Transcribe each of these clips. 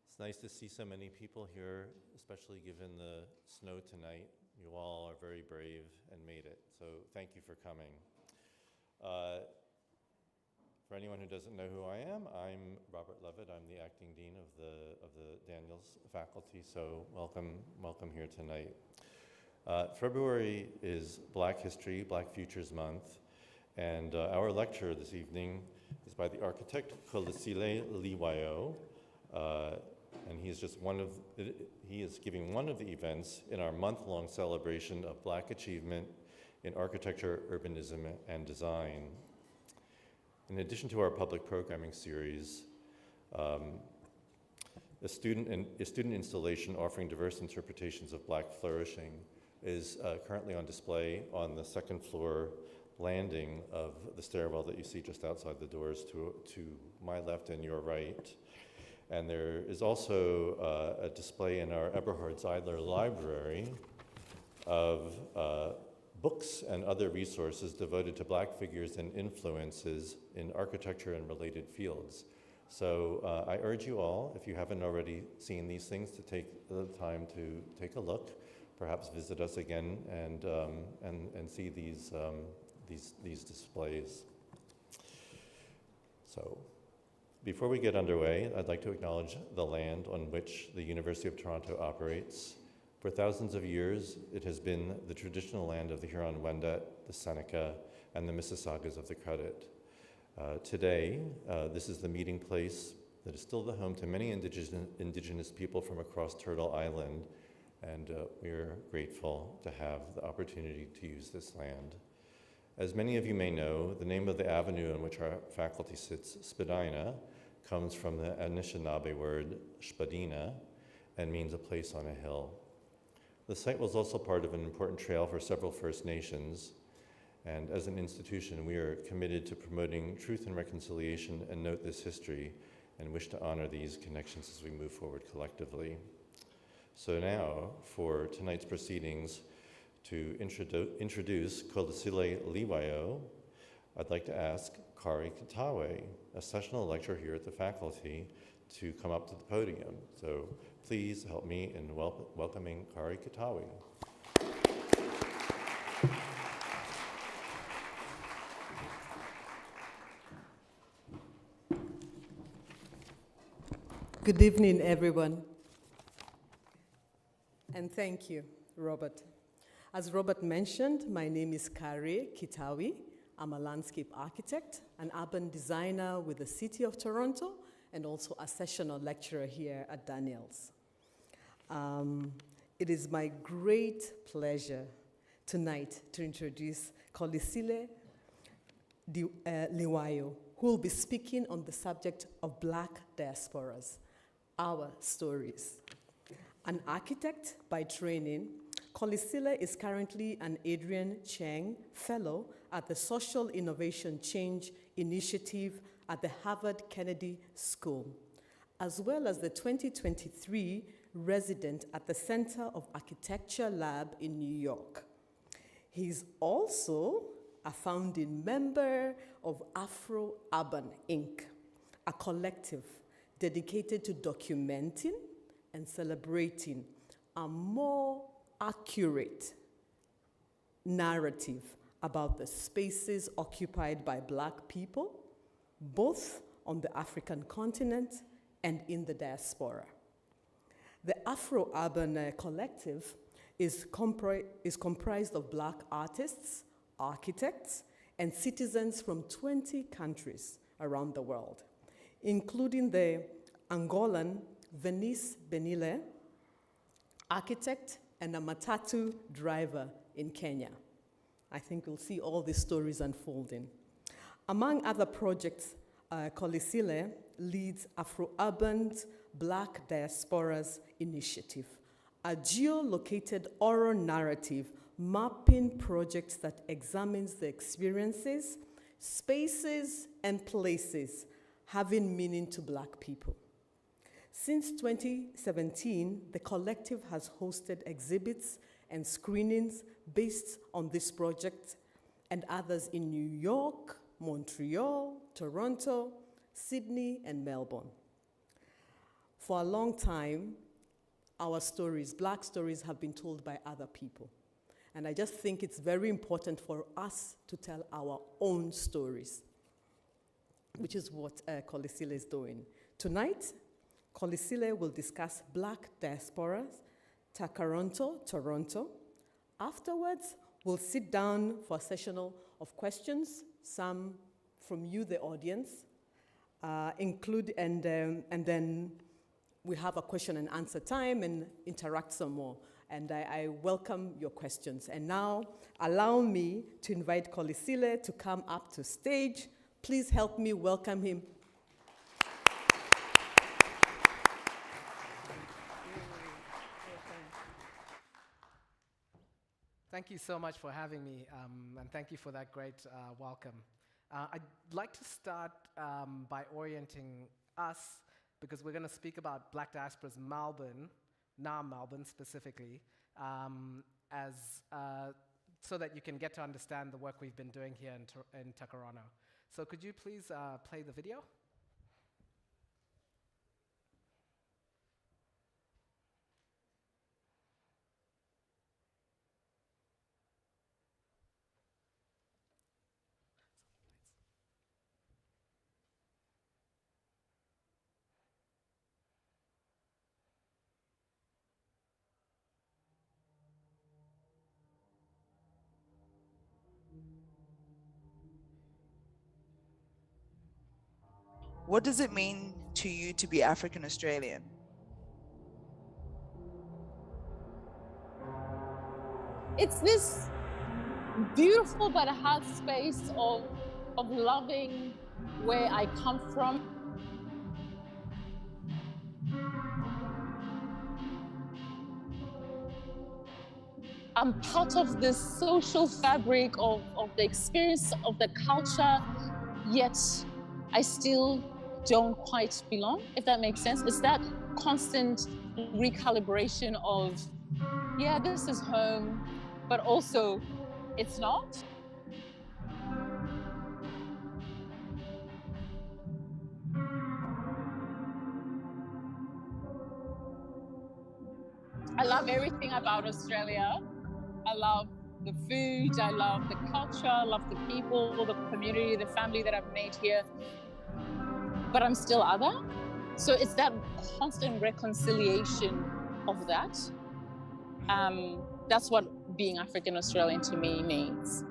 It's nice to see so many people here, especially given the snow tonight. You all are very brave and made it, so thank you for coming. For anyone who doesn't know who I am, I'm Robert Levitt. I'm the acting dean of the Daniels faculty, so welcome here tonight. February is Black History, Black Futures Month, and our lecture this evening is by the architect Kholisile Dhliwayo, and he is giving one of the events in our month-long celebration of Black achievement in architecture, urbanism, and design. In addition to our public programming series, a student installation offering diverse interpretations of Black flourishing is currently on display on the second floor landing of the stairwell that you see just outside the doors to my left and your right. And there is also a display in our Eberhard Zeidler library of books and other resources devoted to Black figures and influences in architecture and related fields. So I urge you all, if you haven't already seen these things, to take the time to take a look, perhaps visit us again and see these displays. So before we get underway, I'd like to acknowledge the land on which the University of Toronto operates. For thousands of years, it has been the traditional land of the Huron-Wendat, the Seneca, and the Mississaugas of the Credit. Today, this is the meeting place that is still the home to many indigenous people from across Turtle Island, and we're grateful to have the opportunity to use this land. As many of you may know, the name of the avenue on which our faculty sits, Spadina, comes from the Anishinaabe word Spadina and means a place on a hill. The site was also part of an important trail for several First Nations, and as an institution, we are committed to promoting truth and reconciliation and note this history and wish to honor these connections as we move forward collectively. So now, for tonight's proceedings, to introduce Kholisile Dhliwayo, I'd like to ask Kari Kitawe, a sessional lecturer here at the faculty, to come up to the podium. So please help me in welcoming Kari Kitawe. Good evening, everyone. And thank you, Robert. As Robert mentioned, my name is Kari Kitawe. I'm a landscape architect, an urban designer with the City of Toronto, and also a sessional lecturer here at Daniels. It is my great pleasure tonight to introduce Kholisile Dhliwayo, who will be speaking on the subject of Black diasporas, our stories. An architect by training, Kholisile is currently an Adrian Cheng Fellow at the Social Innovation Change Initiative at the Harvard Kennedy School, as well as the 2023 resident at the Center of Architecture Lab in New York. He's also a founding member of afrOURban, Inc., a collective dedicated to documenting and celebrating a more accurate narrative about the spaces occupied by Black people, both on the African continent and in the diaspora. The afrOURban collective is comprised of Black artists, architects, and citizens from 20 countries around the world, including the Angolan Venice Benile, architect and a matatu driver in Kenya. I think we'll see all these stories unfolding. Among other projects, Kholisile leads afrOURban's Black Diasporas Initiative, a geolocated oral narrative mapping project that examines the experiences, spaces, and places having meaning to Black people. Since 2017, the collective has hosted exhibits and screenings based on this project and others in New York, Montreal, Toronto, Sydney, and Melbourne. For a long time, our stories, Black stories, have been told by other people. And I just think it's very important for us to tell our own stories, which is what Kholisile is doing. Tonight, Kholisile will discuss Black Diasporas Tkaronto-Toronto. Afterwards, we'll sit down for a session of questions, some from you, the audience, and then we have a question and answer time and interact some more. And I welcome your questions. And now, allow me to invite Kholisile to come up to stage. Please help me welcome him. Thank you so much for having me, and thank you for that great welcome. I'd like to start by orienting us, because we're going to speak about Black Diasporas Naarm-Melbourne specifically, so that you can get to understand the work we've been doing here in Tkaronto. So could you please play the video? What does it mean to you to be African Australian? It's this beautiful but hard space of loving where I come from. I'm part of the social fabric of the experience of the culture, yet I still don't quite belong, if that makes sense. It's that constant recalibration of, yeah, this is home, but also it's not. I love everything about Australia. I love the food, I love the culture, I love the people, the community, the family that I've made here. But I'm still other. So it's that constant reconciliation of that. That's what being African Australian to me means.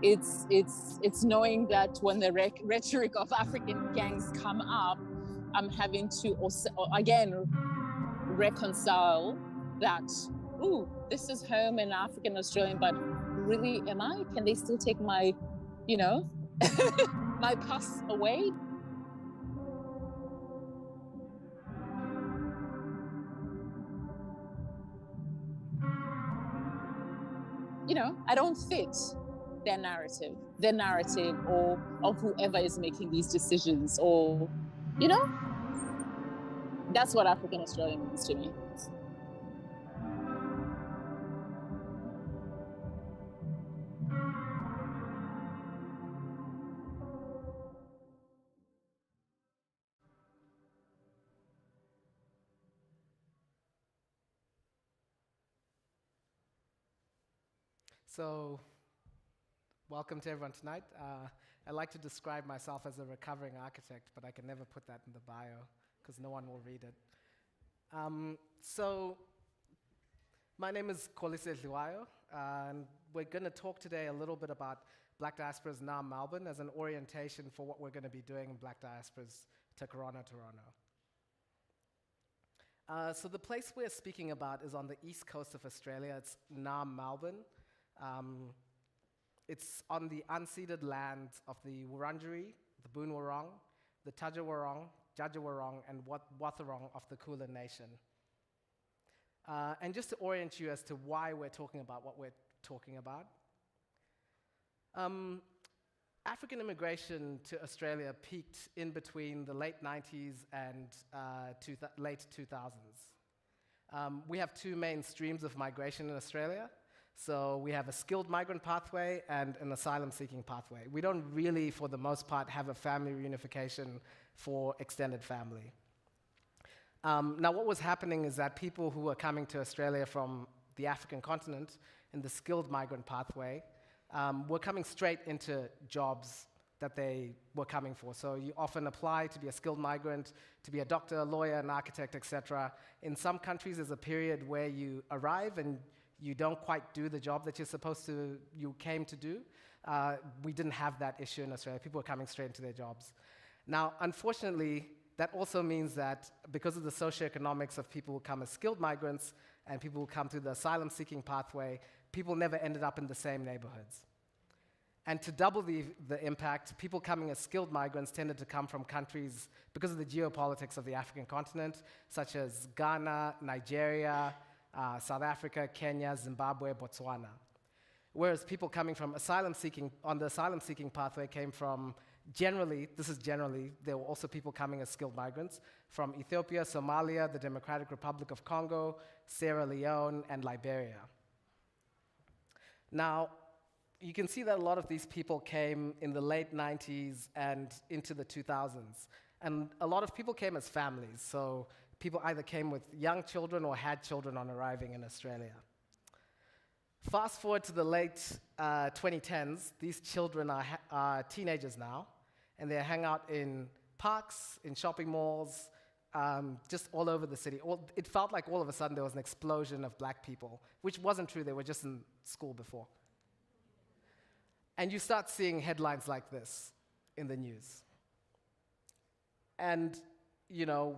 It's knowing that when the rhetoric of African gangs come up, I'm having to also, again, reconcile that, ooh, this is home and African Australian, but really, am I? Can they still take my, my pass away? I don't fit their narrative or of whoever is making these decisions, or, that's what African Australian means to me. So, welcome to everyone tonight. I like to describe myself as a recovering architect, but I can never put that in the bio because no one will read it. So, my name is Kholisile Dhliwayo, and we're going to talk today a little bit about Black Diasporas Naarm-Melbourne as an orientation for what we're going to be doing in Black Diasporas Tkaronto-Toronto. So the place we're speaking about is on the east coast of Australia. It's Naarm-Melbourne. It's on the unceded lands of the Wurundjeri, the Boonwurrung, the Tudjalwarrung, Djadjawarrung, and Wathaurong of the Kulin Nation. And just to orient you as to why we're talking about what we're talking about, African immigration to Australia peaked in between the late 90s and late 2000s. We have two main streams of migration in Australia. So we have a skilled migrant pathway and an asylum-seeking pathway. We don't really, for the most part, have a family reunification for extended family. Now, what was happening is that people who were coming to Australia from the African continent in the skilled migrant pathway were coming straight into jobs that they were coming for. So you often apply to be a skilled migrant, to be a doctor, a lawyer, an architect, etc. In some countries, there's a period where you arrive and you don't quite do the job that you came to do. We didn't have that issue in Australia. People were coming straight into their jobs. Now, unfortunately, that also means that because of the socioeconomics of people who come as skilled migrants and people who come through the asylum-seeking pathway, people never ended up in the same neighborhoods. And to double the impact, people coming as skilled migrants tended to come from countries, because of the geopolitics of the African continent, such as Ghana, Nigeria, South Africa, Kenya, Zimbabwe, Botswana. Whereas people coming from on the asylum-seeking pathway came from generally, there were also people coming as skilled migrants from Ethiopia, Somalia, the Democratic Republic of Congo, Sierra Leone, and Liberia. Now, you can see that a lot of these people came in the late 90s and into the 2000s. And a lot of people came as families, so people either came with young children or had children on arriving in Australia. Fast forward to the late 2010s, these children are teenagers now, and they hang out in parks, in shopping malls, just all over the city. It felt like all of a sudden there was an explosion of black people, which wasn't true, they were just in school before. And you start seeing headlines like this in the news. And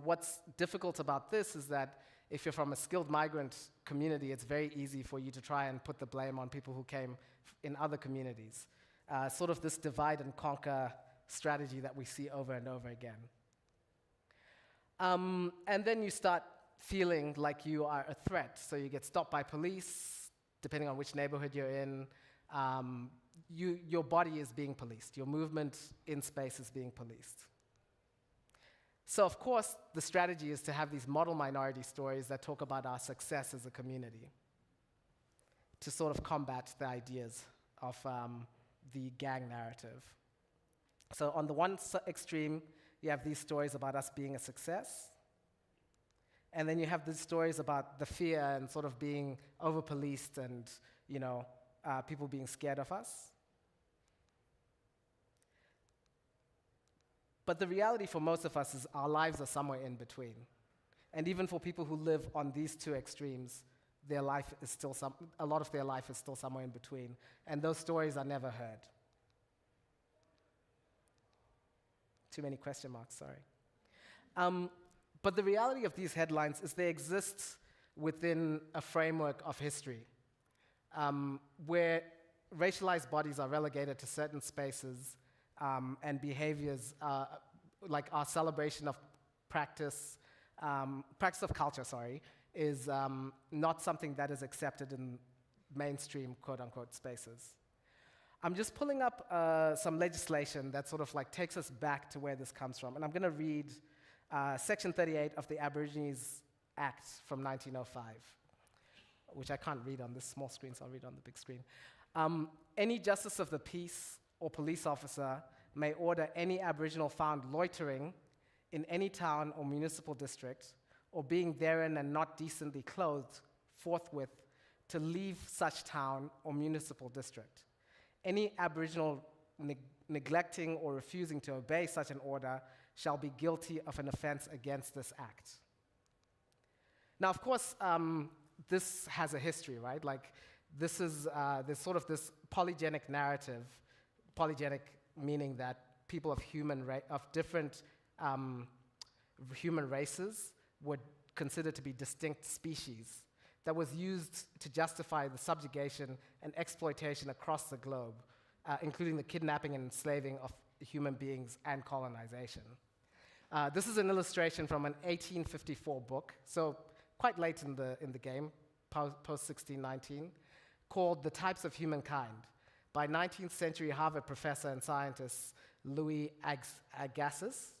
what's difficult about this is that if you're from a skilled migrant community, it's very easy for you to try and put the blame on people who came in other communities. Sort of this divide and conquer strategy that we see over and over again. And then you start feeling like you are a threat. So you get stopped by police, depending on which neighborhood you're in. Your body is being policed. Your movement in space is being policed. So, of course, the strategy is to have these model minority stories that talk about our success as a community to sort of combat the ideas of the gang narrative. So on the one extreme, you have these stories about us being a success. And then you have these stories about the fear and sort of being over-policed and, people being scared of us. But the reality for most of us is our lives are somewhere in between. And even for people who live on these two extremes, a lot of their life is still somewhere in between. And those stories are never heard. Too many question marks, sorry. But the reality of these headlines is they exist within a framework of history, where racialized bodies are relegated to certain spaces and behaviors, like our celebration of practice of culture, is not something that is accepted in mainstream quote-unquote spaces. I'm just pulling up some legislation that sort of like takes us back to where this comes from. And I'm going to read Section 38 of the Aborigines Act from 1905, which I can't read on this small screen, so I'll read on the big screen. Any justice of the peace or police officer may order any Aboriginal found loitering in any town or municipal district, or being therein and not decently clothed, forthwith to leave such town or municipal district. Any Aboriginal neglecting or refusing to obey such an order shall be guilty of an offense against this act. Now, of course, this has a history, right? Like, this is there's sort of this polygenic narrative, polygenic meaning that people of different human races were considered to be distinct species, that was used to justify the subjugation and exploitation across the globe, including the kidnapping and enslaving of human beings and colonization. This is an illustration from an 1854 book. So quite late in the game, post-1619, called The Types of Humankind by 19th century Harvard professor and scientist Louis Agassiz.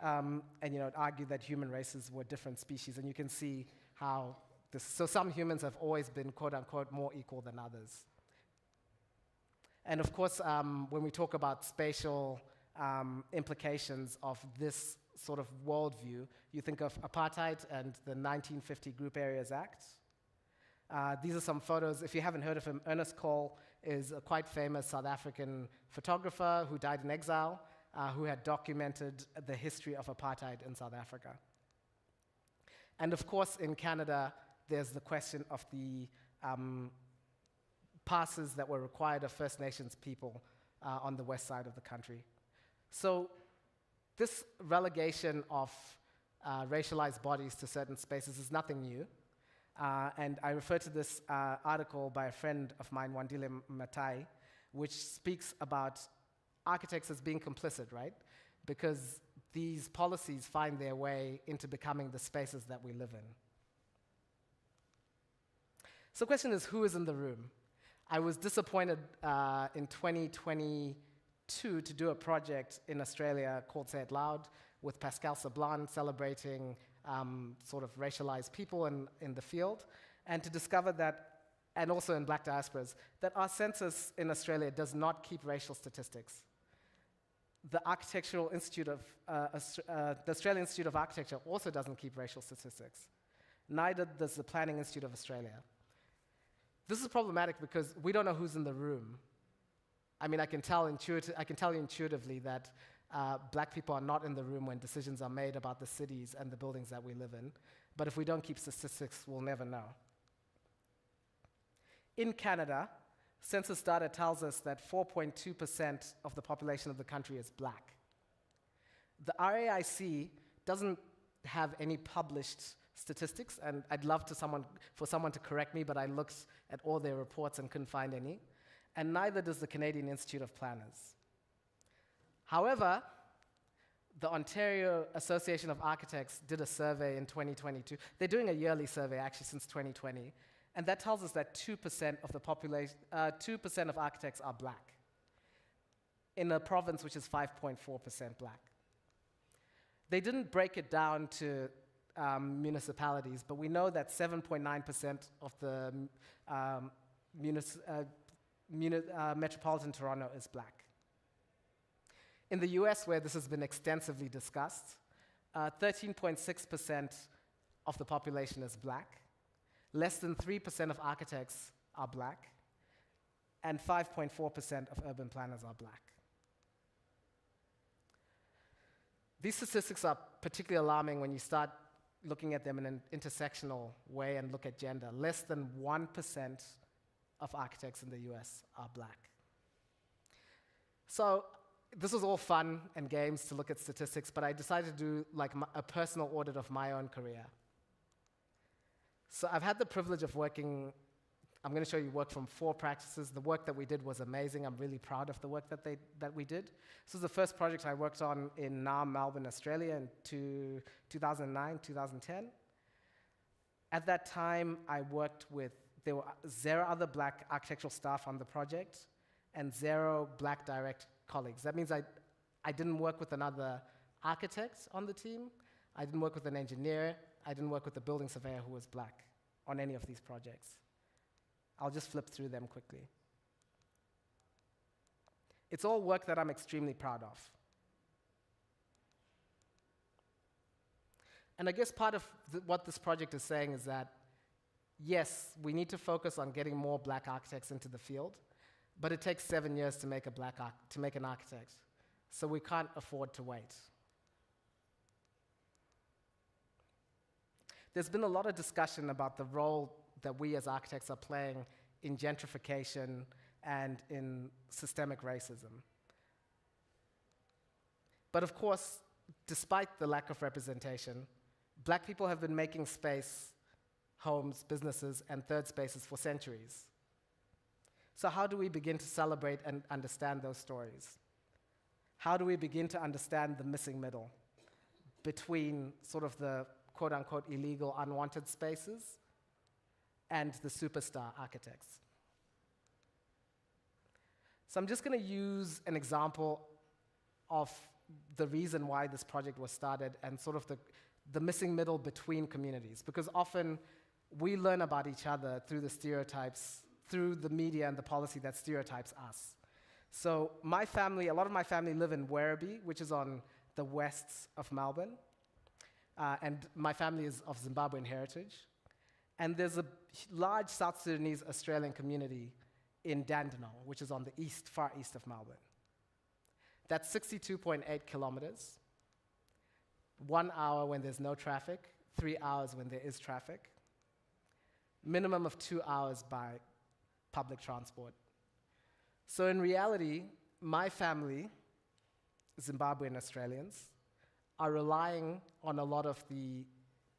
And it argued that human races were different species, and you can see how so some humans have always been, quote unquote, more equal than others. And of course, when we talk about spatial implications of this sort of worldview, you think of apartheid and the 1950 Group Areas Act. These are some photos. If you haven't heard of him, Ernest Cole is a quite famous South African photographer who died in exile, who had documented the history of apartheid in South Africa. And of course, in Canada, there's the question of the passes that were required of First Nations people on the west side of the country. So this relegation of racialized bodies to certain spaces is nothing new. And I refer to this article by a friend of mine, Wandile Matai, which speaks about architects as being complicit, right? Because these policies find their way into becoming the spaces that we live in. So the question is, who is in the room? I was disappointed in 2022 to do a project in Australia called Say It Loud with Pascal Sablan, celebrating sort of racialized people in the field, and to discover that, and also in Black Diasporas, that our census in Australia does not keep racial statistics. The Architectural Institute of, the Australian Institute of Architecture also doesn't keep racial statistics. Neither does the Planning Institute of Australia. This is problematic because we don't know who's in the room. I mean, I can tell you intuitively that black people are not in the room when decisions are made about the cities and the buildings that we live in. But if we don't keep statistics, we'll never know. In Canada, census data tells us that 4.2% of the population of the country is black. The RAIC doesn't have any published statistics, and I'd love for someone to correct me, but I looked at all their reports and couldn't find any. And neither does the Canadian Institute of Planners. However, the Ontario Association of Architects did a survey in 2022. They're doing a yearly survey, actually, since 2020. And that tells us that 2% of the population, 2% of architects are black in a province which is 5.4% black. They didn't break it down to municipalities, but we know that 7.9% of the metropolitan Toronto is black. In the US, where this has been extensively discussed, 13.6% of the population is black. Less than 3% of architects are black, and 5.4% of urban planners are black. These statistics are particularly alarming when you start looking at them in an intersectional way and look at gender. Less than 1% of architects in the US are black. So this was all fun and games to look at statistics, but I decided to do like a personal audit of my own career. So I've had the privilege of working, I'm going to show you work from 4 practices. The work that we did was amazing. I'm really proud of the work that we did. This was the first project I worked on in Naarm-Melbourne, Australia in 2009, 2010. At that time, I worked with, there were 0 other black architectural staff on the project and 0 black direct colleagues. That means I didn't work with another architect on the team. I didn't work with an engineer. I didn't work with a building surveyor who was black on any of these projects. I'll just flip through them quickly. It's all work that I'm extremely proud of. And I guess part of what this project is saying is that, yes, we need to focus on getting more black architects into the field, but it takes 7 years to make an architect, so we can't afford to wait. There's been a lot of discussion about the role that we as architects are playing in gentrification and in systemic racism. But of course, despite the lack of representation, black people have been making space, homes, businesses, and third spaces for centuries. So how do we begin to celebrate and understand those stories? How do we begin to understand the missing middle between sort of the quote unquote illegal, unwanted spaces, and the superstar architects. So I'm just going to use an example of the reason why this project was started and sort of the missing middle between communities, because often we learn about each other through the stereotypes, through the media and the policy that stereotypes us. So my family, a lot of my family live in Werribee, which is on the west of Melbourne, and my family is of Zimbabwean heritage. And there's a large South Sudanese Australian community in Dandenong, which is on the east, far east of Melbourne. That's 62.8 kilometers, 1 hour when there's no traffic, 3 hours when there is traffic, minimum of 2 hours by public transport. So in reality, my family, Zimbabwean Australians, are relying on a lot of the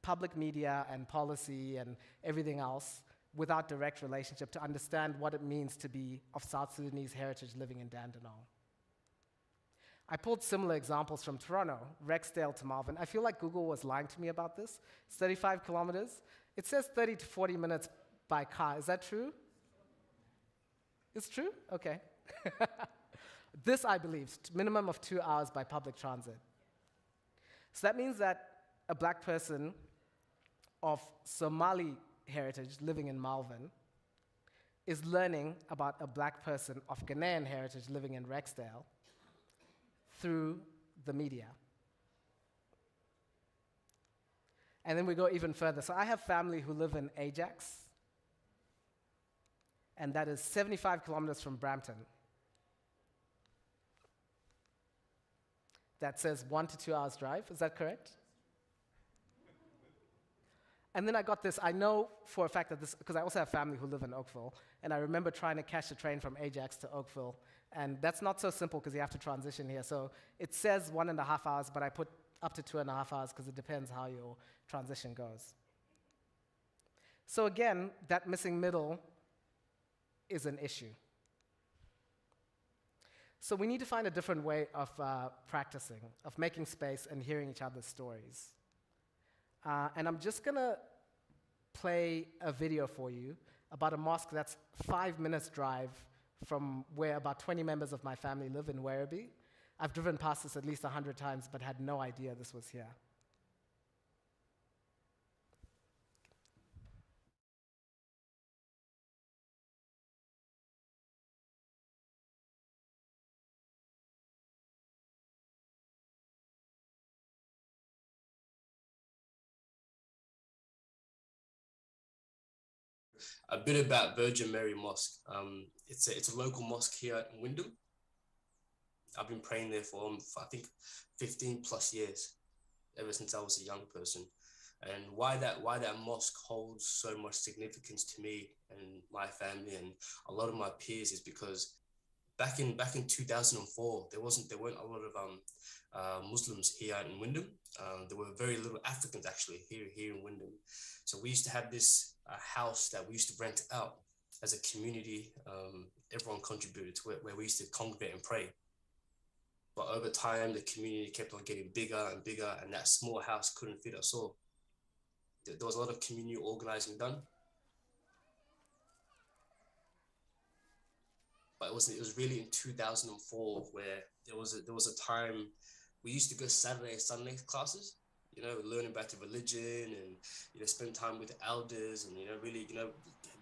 public media and policy and everything else without direct relationship to understand what it means to be of South Sudanese heritage living in Dandenong. I pulled similar examples from Toronto, Rexdale to Malvern. I feel like Google was lying to me about this. It's 35 kilometers. It says 30 to 40 minutes by car. Is that true? It's true? Okay. This, I believe, minimum of 2 hours by public transit. So that means that a black person of Somali heritage living in Malvern is learning about a black person of Ghanaian heritage living in Rexdale through the media. And then we go even further. So I have family who live in Ajax, and that is 75 kilometers from Brampton. That says 1 to 2 hours drive, is that correct? And then I got this, I know for a fact that this, because I also have family who live in Oakville, and I remember trying to catch a train from Ajax to Oakville, and that's not so simple because you have to transition here. So it says 1.5 hours, but I put up to 2.5 hours because it depends how your transition goes. So again, that missing middle is an issue. So we need to find a different way of practicing, of making space and hearing each other's stories. And I'm just gonna play a video for you about a mosque that's 5 minutes drive from where about 20 members of my family live in Werribee. I've driven past this at least 100 times, but had no idea this was here. A bit about Virgin Mary Mosque. It's a local mosque here in Wyndham. I've been praying there for I think 15 plus years, ever since I was a young person. And why that mosque holds so much significance to me and my family and a lot of my peers is because back in 2004 there weren't a lot of Muslims here in Wyndham. There were very little Africans actually here in Wyndham. So we used to have this house that we used to rent out as a community. Everyone contributed to it, where we used to congregate and pray. But over time, the community kept on getting bigger and bigger, and that small house couldn't fit us all. There was a lot of community organizing done. But it was really in 2004 where there was a time we used to go Saturday Sunday classes, learning about the religion and, spend time with the elders and, really,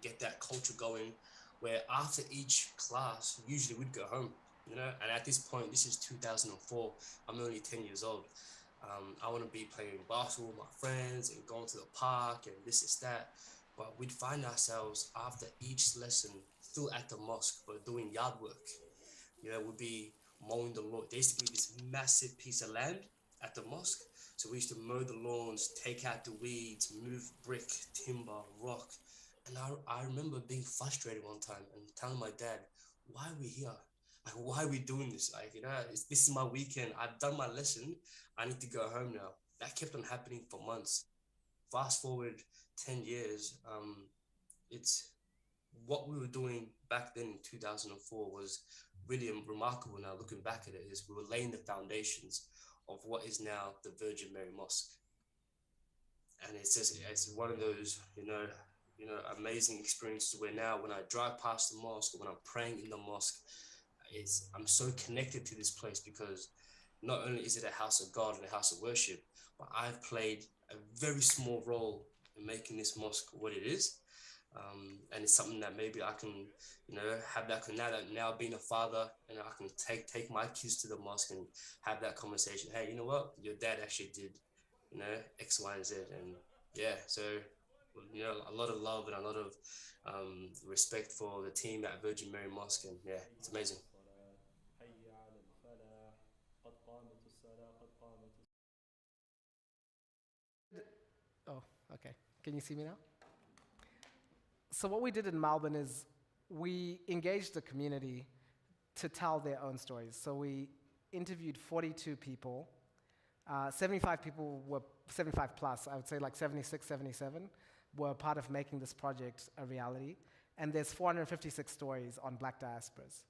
get that culture going, where after each class, usually we'd go home, and at this point, this is 2004, I'm only 10 years old. I want to be playing basketball with my friends and going to the park and this, that, but we'd find ourselves after each lesson still at the mosque, but doing yard work. We'd be mowing the lawn. There used to be this massive piece of land at the mosque. So we used to mow the lawns, take out the weeds, move brick, timber, rock. And I remember being frustrated one time and telling my dad, why are we here? Like, why are we doing this? Like, this is my weekend. I've done my lesson. I need to go home now. That kept on happening for months. Fast forward 10 years, it's what we were doing back then in 2004 was really remarkable now looking back at it, is we were laying the foundations of what is now the Virgin Mary Mosque. and it's one of those, amazing experiences where now when I drive past the mosque or when I'm praying in the mosque, I'm so connected to this place because not only is it a house of God and a house of worship, but I've played a very small role in making this mosque what it is. And it's something that maybe I can, have that now being a father, and I can take my kids to the mosque and have that conversation. Hey, you know what? Your dad actually did, X, Y, and Z. And yeah, so, a lot of love and a lot of respect for the team at Virgin Mary Mosque. And yeah, it's amazing. Oh, okay. Can you see me now? So what we did in Melbourne is we engaged the community to tell their own stories. So we interviewed 42 people. 75 people were 75 plus, I would say like 76, 77, were part of making this project a reality. And there's 456 stories on Black diasporas.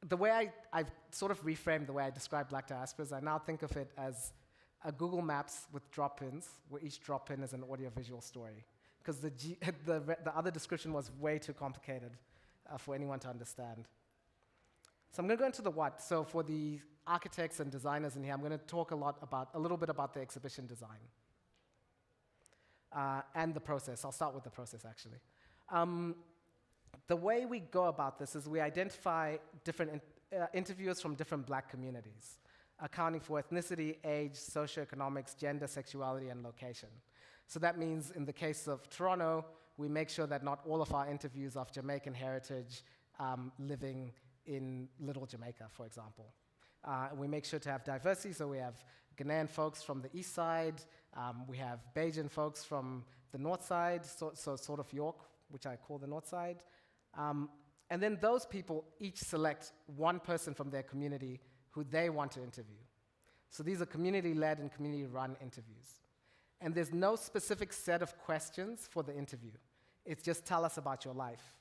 The way I've sort of reframed the way I describe Black diasporas, I now think of it as a Google Maps with drop-ins, where each drop-in is an audiovisual story. Because the other description was way too complicated for anyone to understand. So I'm going to go into the what. So for the architects and designers in here, I'm going to talk a little bit about the exhibition design and the process. I'll start with the process, actually. The way we go about this is we identify different interviewers from different Black communities, accounting for ethnicity, age, socioeconomics, gender, sexuality, and location. So that means in the case of Toronto, we make sure that not all of our interviews are of Jamaican heritage living in Little Jamaica, for example. We make sure to have diversity, so we have Ghanaian folks from the east side, we have Bajan folks from the north side, so sort of York, which I call the north side. And then those people each select one person from their community who they want to interview. So these are community-led and community-run interviews. And there's no specific set of questions for the interview. It's just tell us about your life.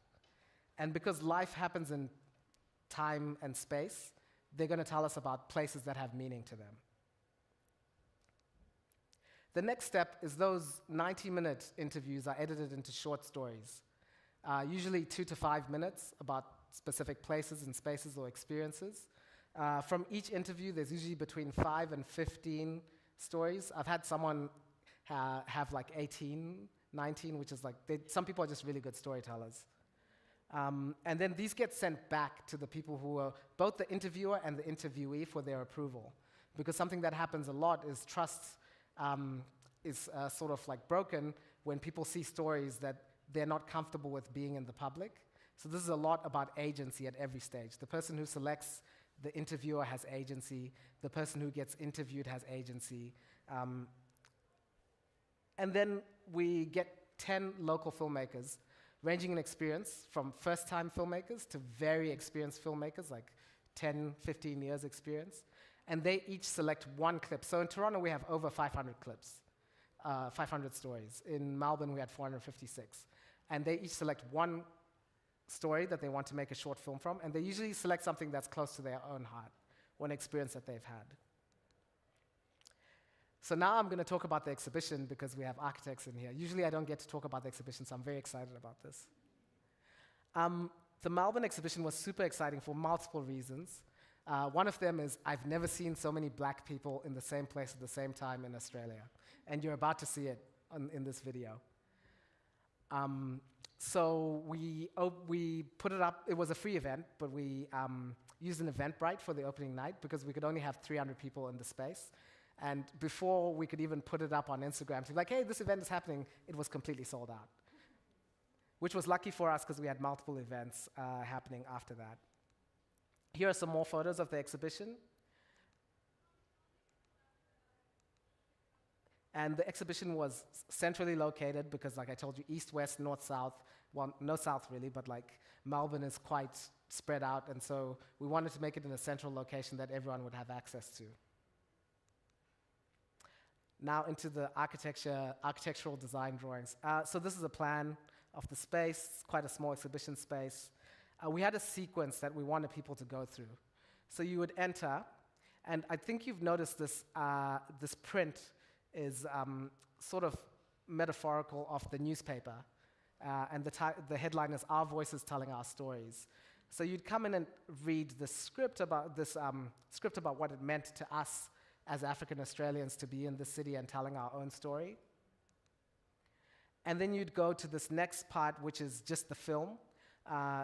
And because life happens in time and space, they're going to tell us about places that have meaning to them. The next step is those 90-minute interviews are edited into short stories, usually 2 to 5 minutes about specific places and spaces or experiences. From each interview, there's usually between 5 and 15 stories. I've had someone have like 18, 19, which is like, some people are just really good storytellers. And then these get sent back to the people who are both the interviewer and the interviewee for their approval. Because something that happens a lot is trust is sort of like broken when people see stories that they're not comfortable with being in the public. So this is a lot about agency at every stage. The person who selects the interviewer has agency. The person who gets interviewed has agency. And then we get 10 local filmmakers, ranging in experience from first-time filmmakers to very experienced filmmakers, like 10, 15 years experience. And they each select one clip. So in Toronto, we have over 500 clips, 500 stories. In Melbourne, we had 456. And they each select one story that they want to make a short film from, and they usually select something that's close to their own heart, one experience that they've had. So now I'm going to talk about the exhibition because we have architects in here. Usually I don't get to talk about the exhibition, so I'm very excited about this. The Melbourne exhibition was super exciting for multiple reasons. One of them is I've never seen so many Black people in the same place at the same time in Australia, and you're about to see it in this video. So we put it up. It was a free event, but we used an Eventbrite for the opening night because we could only have 300 people in the space. And before we could even put it up on Instagram to be like, hey, this event is happening, it was completely sold out. Which was lucky for us because we had multiple events happening after that. Here are some more photos of the exhibition. And the exhibition was centrally located because, like I told you, east, west, north, south. Well, no south really, but like Melbourne is quite spread out, and so we wanted to make it in a central location that everyone would have access to. Now into the architectural design drawings. So this is a plan of the space. It's quite a small exhibition space. We had a sequence that we wanted people to go through. So you would enter, and I think you've noticed this, this print is sort of metaphorical of the newspaper, and the headline is "Our Voices Telling Our Stories." So you'd come in and read the script about what it meant to us as African Australians to be in the city and telling our own story. And then you'd go to this next part, which is just the film,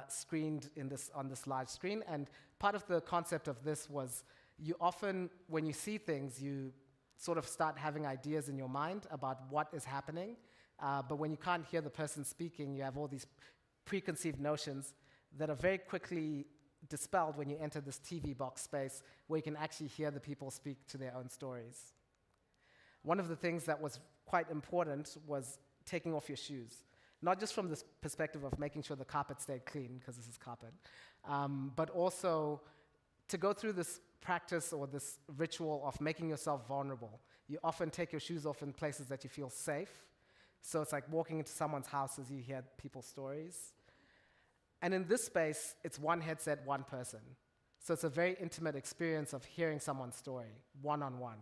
screened on this large screen. And part of the concept of this was you often, when you see things, you sort of start having ideas in your mind about what is happening. But when you can't hear the person speaking, you have all these preconceived notions that are very quickly dispelled when you enter this TV box space where you can actually hear the people speak to their own stories. One of the things that was quite important was taking off your shoes, not just from this perspective of making sure the carpet stayed clean, because this is carpet, but also to go through this practice or this ritual of making yourself vulnerable. You often take your shoes off in places that you feel safe. So it's like walking into someone's house as you hear people's stories. And in this space, it's one headset, one person. So it's a very intimate experience of hearing someone's story, one-on-one.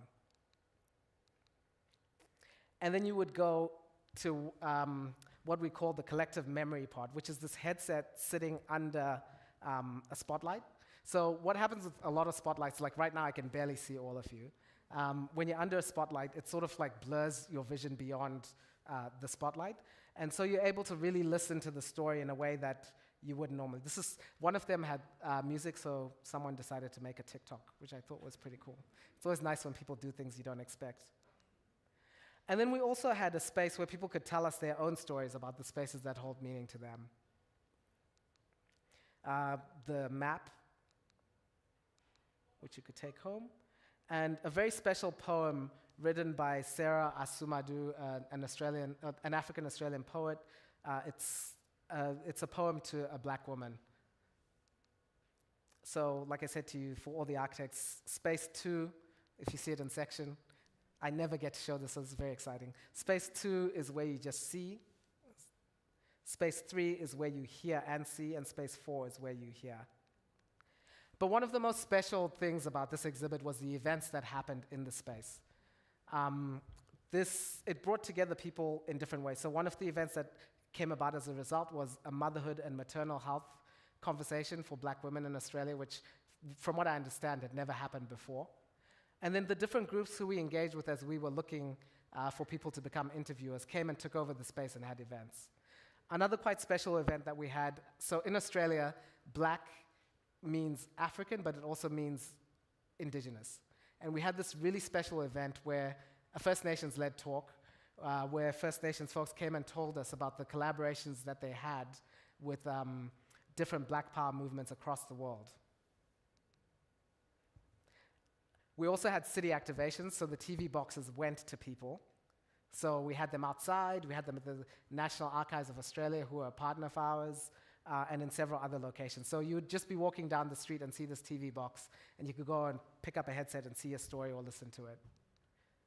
And then you would go to what we call the collective memory pod, which is this headset sitting under a spotlight. So what happens with a lot of spotlights, like right now I can barely see all of you. When you're under a spotlight, it sort of like blurs your vision beyond the spotlight. And so you're able to really listen to the story in a way that you wouldn't normally. One of them had music, so someone decided to make a TikTok, which I thought was pretty cool. It's always nice when people do things you don't expect. And then we also had a space where people could tell us their own stories about the spaces that hold meaning to them. The map, which you could take home, and a very special poem written by Sarah Asumadu, an African-Australian poet. It's a poem to a black woman. So, like I said to you, for all the architects, space 2, if you see it in section, I never get to show this, so it's very exciting. Space 2 is where you just see. Space 3 is where you hear and see, and space 4 is where you hear. But one of the most special things about this exhibit was the events that happened in the space. It brought together people in different ways. So one of the events that came about as a result was a motherhood and maternal health conversation for black women in Australia, which, from what I understand, had never happened before. And then the different groups who we engaged with as we were looking for people to become interviewers came and took over the space and had events. Another quite special event that we had, so in Australia, black means African, but it also means indigenous. And we had this really special event where a First Nations-led talk, where First Nations folks came and told us about the collaborations that they had with different Black Power movements across the world. We also had city activations, so the TV boxes went to people. So we had them outside, we had them at the National Archives of Australia, who are a partner of ours, and in several other locations. So you would just be walking down the street and see this TV box, and you could go and pick up a headset and see a story or listen to it.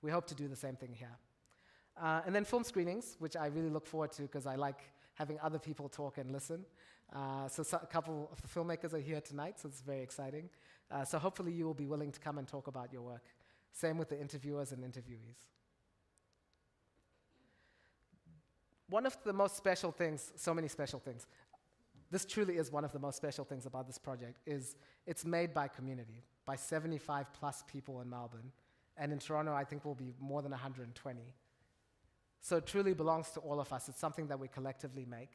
We hope to do the same thing here. And then film screenings, which I really look forward to because I like having other people talk and listen. So a couple of the filmmakers are here tonight, so it's very exciting. So hopefully you will be willing to come and talk about your work. Same with the interviewers and interviewees. One of the most special things, so many special things, this truly is one of the most special things about this project, is it's made by community, by 75 plus people in Melbourne. And in Toronto, I think will be more than 120. So it truly belongs to all of us. It's something that we collectively make.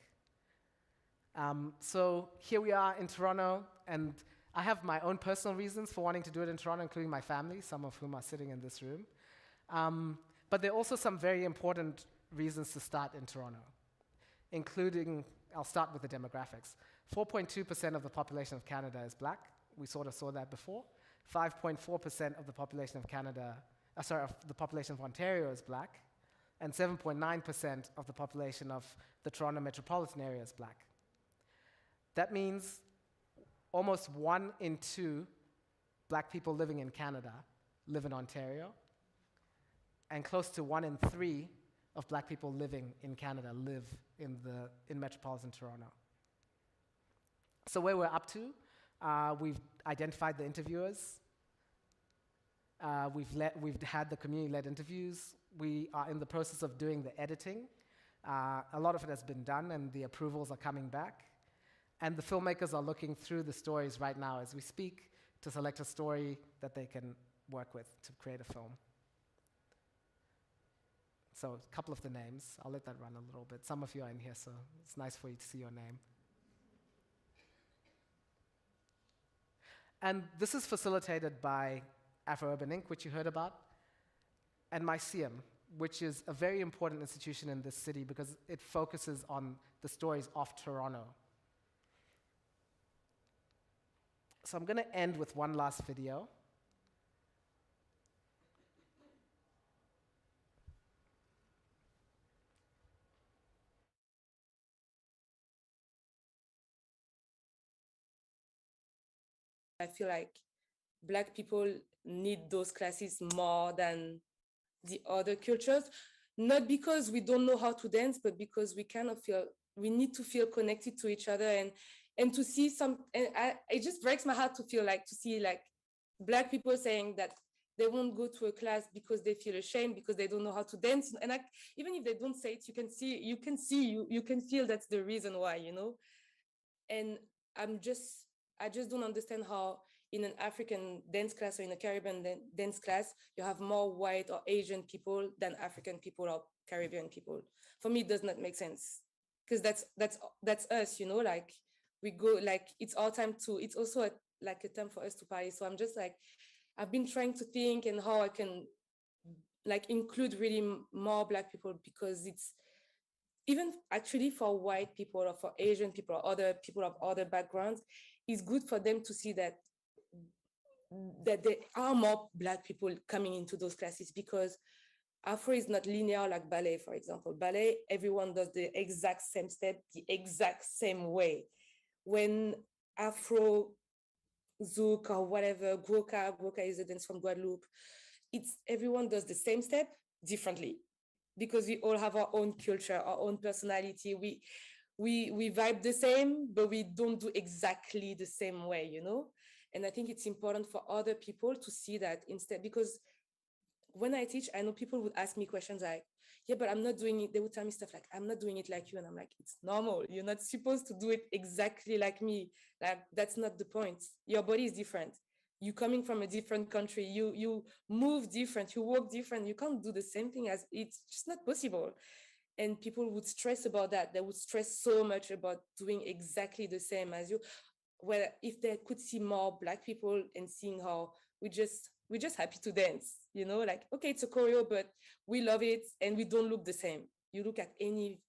So here we are in Toronto, and I have my own personal reasons for wanting to do it in Toronto, including my family, some of whom are sitting in this room. But there are also some very important reasons to start in Toronto, including, I'll start with the demographics. 4.2% of the population of Canada is black. We sort of saw that before. 5.4% of the population of Canada, of the population of Ontario is black, and 7.9% of the population of the Toronto metropolitan area is black. That means almost 1 in 2 black people living in Canada live in Ontario, and close to 1 in 3 of black people living in Canada live in metropolitan Toronto. So where we're up to, we've identified the interviewers. We've had the community-led interviews. We are in the process of doing the editing. A lot of it has been done, and the approvals are coming back. And the filmmakers are looking through the stories right now as we speak to select a story that they can work with to create a film. So a couple of the names. I'll let that run a little bit. Some of you are in here, so it's nice for you to see your name. And this is facilitated by afrOURban Inc., which you heard about, and Myceum, which is a very important institution in this city because it focuses on the stories of Toronto. So I'm going to end with one last video. I feel like Black people need those classes more than the other cultures, not because we don't know how to dance, but because we kind of feel, we need to feel connected to each other and to see some, and it just breaks my heart to feel like, to see like Black people saying that they won't go to a class because they feel ashamed, because they don't know how to dance. And even if they don't say it, you can feel that's the reason why, you know? And I just don't understand how in an African dance class or in a Caribbean dance class, you have more white or Asian people than African people or Caribbean people. For me, it does not make sense, because that's us, you know, like we go, like it's our time to, it's also like a time for us to party. So I'm just like, I've been trying to think and how I can like include really more Black people, because it's, even actually for white people or for Asian people or other people of other backgrounds, it's good for them to see that there are more Black people coming into those classes, because Afro is not linear like ballet, for example. Ballet, everyone does the exact same step, the exact same way. When Afro, Zouk or whatever, Gwoka is a dance from Guadeloupe, it's everyone does the same step differently, because we all have our own culture, our own personality. We vibe the same, but we don't do exactly the same way, you know? And I think it's important for other people to see that instead, because when I teach, I know people would ask me questions like, yeah, but I'm not doing it. They would tell me stuff like, I'm not doing it like you. And I'm like, it's normal. You're not supposed to do it exactly like me. Like, that's not the point. Your body is different. You coming from a different country, you move different, you walk different. You can't do the same thing, as it's just not possible. And people would stress about that. They would stress so much about doing exactly the same as you. Well, if they could see more Black people and seeing how we're just happy to dance, you know, like, okay, it's a choreo, but we love it and we don't look the same. You look at any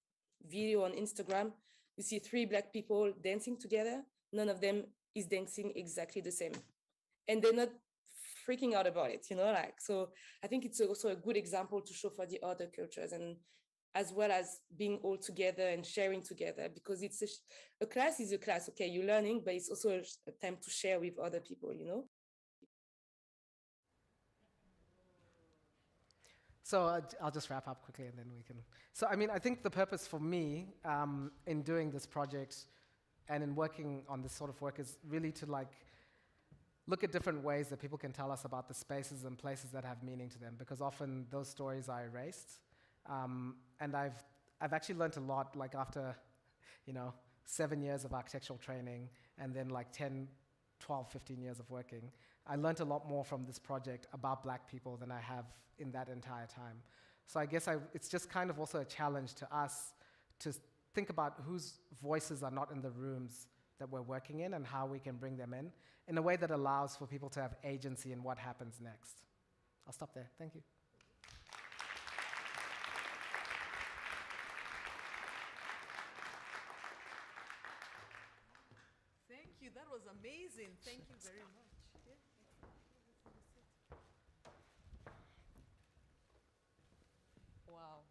video on Instagram, you see 3 Black people dancing together. None of them is dancing exactly the same. And they're not freaking out about it, you know, like, so I think it's also a good example to show for the other cultures, and as well as being all together and sharing together, because it's a class is a class, okay, you're learning, but it's also a time to share with other people, you know? So I'll just wrap up quickly and then we can. So I mean, I think the purpose for me in doing this project and in working on this sort of work is really to like look at different ways that people can tell us about the spaces and places that have meaning to them, because often those stories are erased. And I've actually learned a lot, like after, 7 years of architectural training and then like 10, 12, 15 years of working. I learned a lot more from this project about Black people than I have in that entire time. So I guess it's just kind of also a challenge to us to think about whose voices are not in the rooms that we're working in and how we can bring them in a way that allows for people to have agency in what happens next. I'll stop there. Thank you. Thank you. That was amazing. Thank you very much. Wow.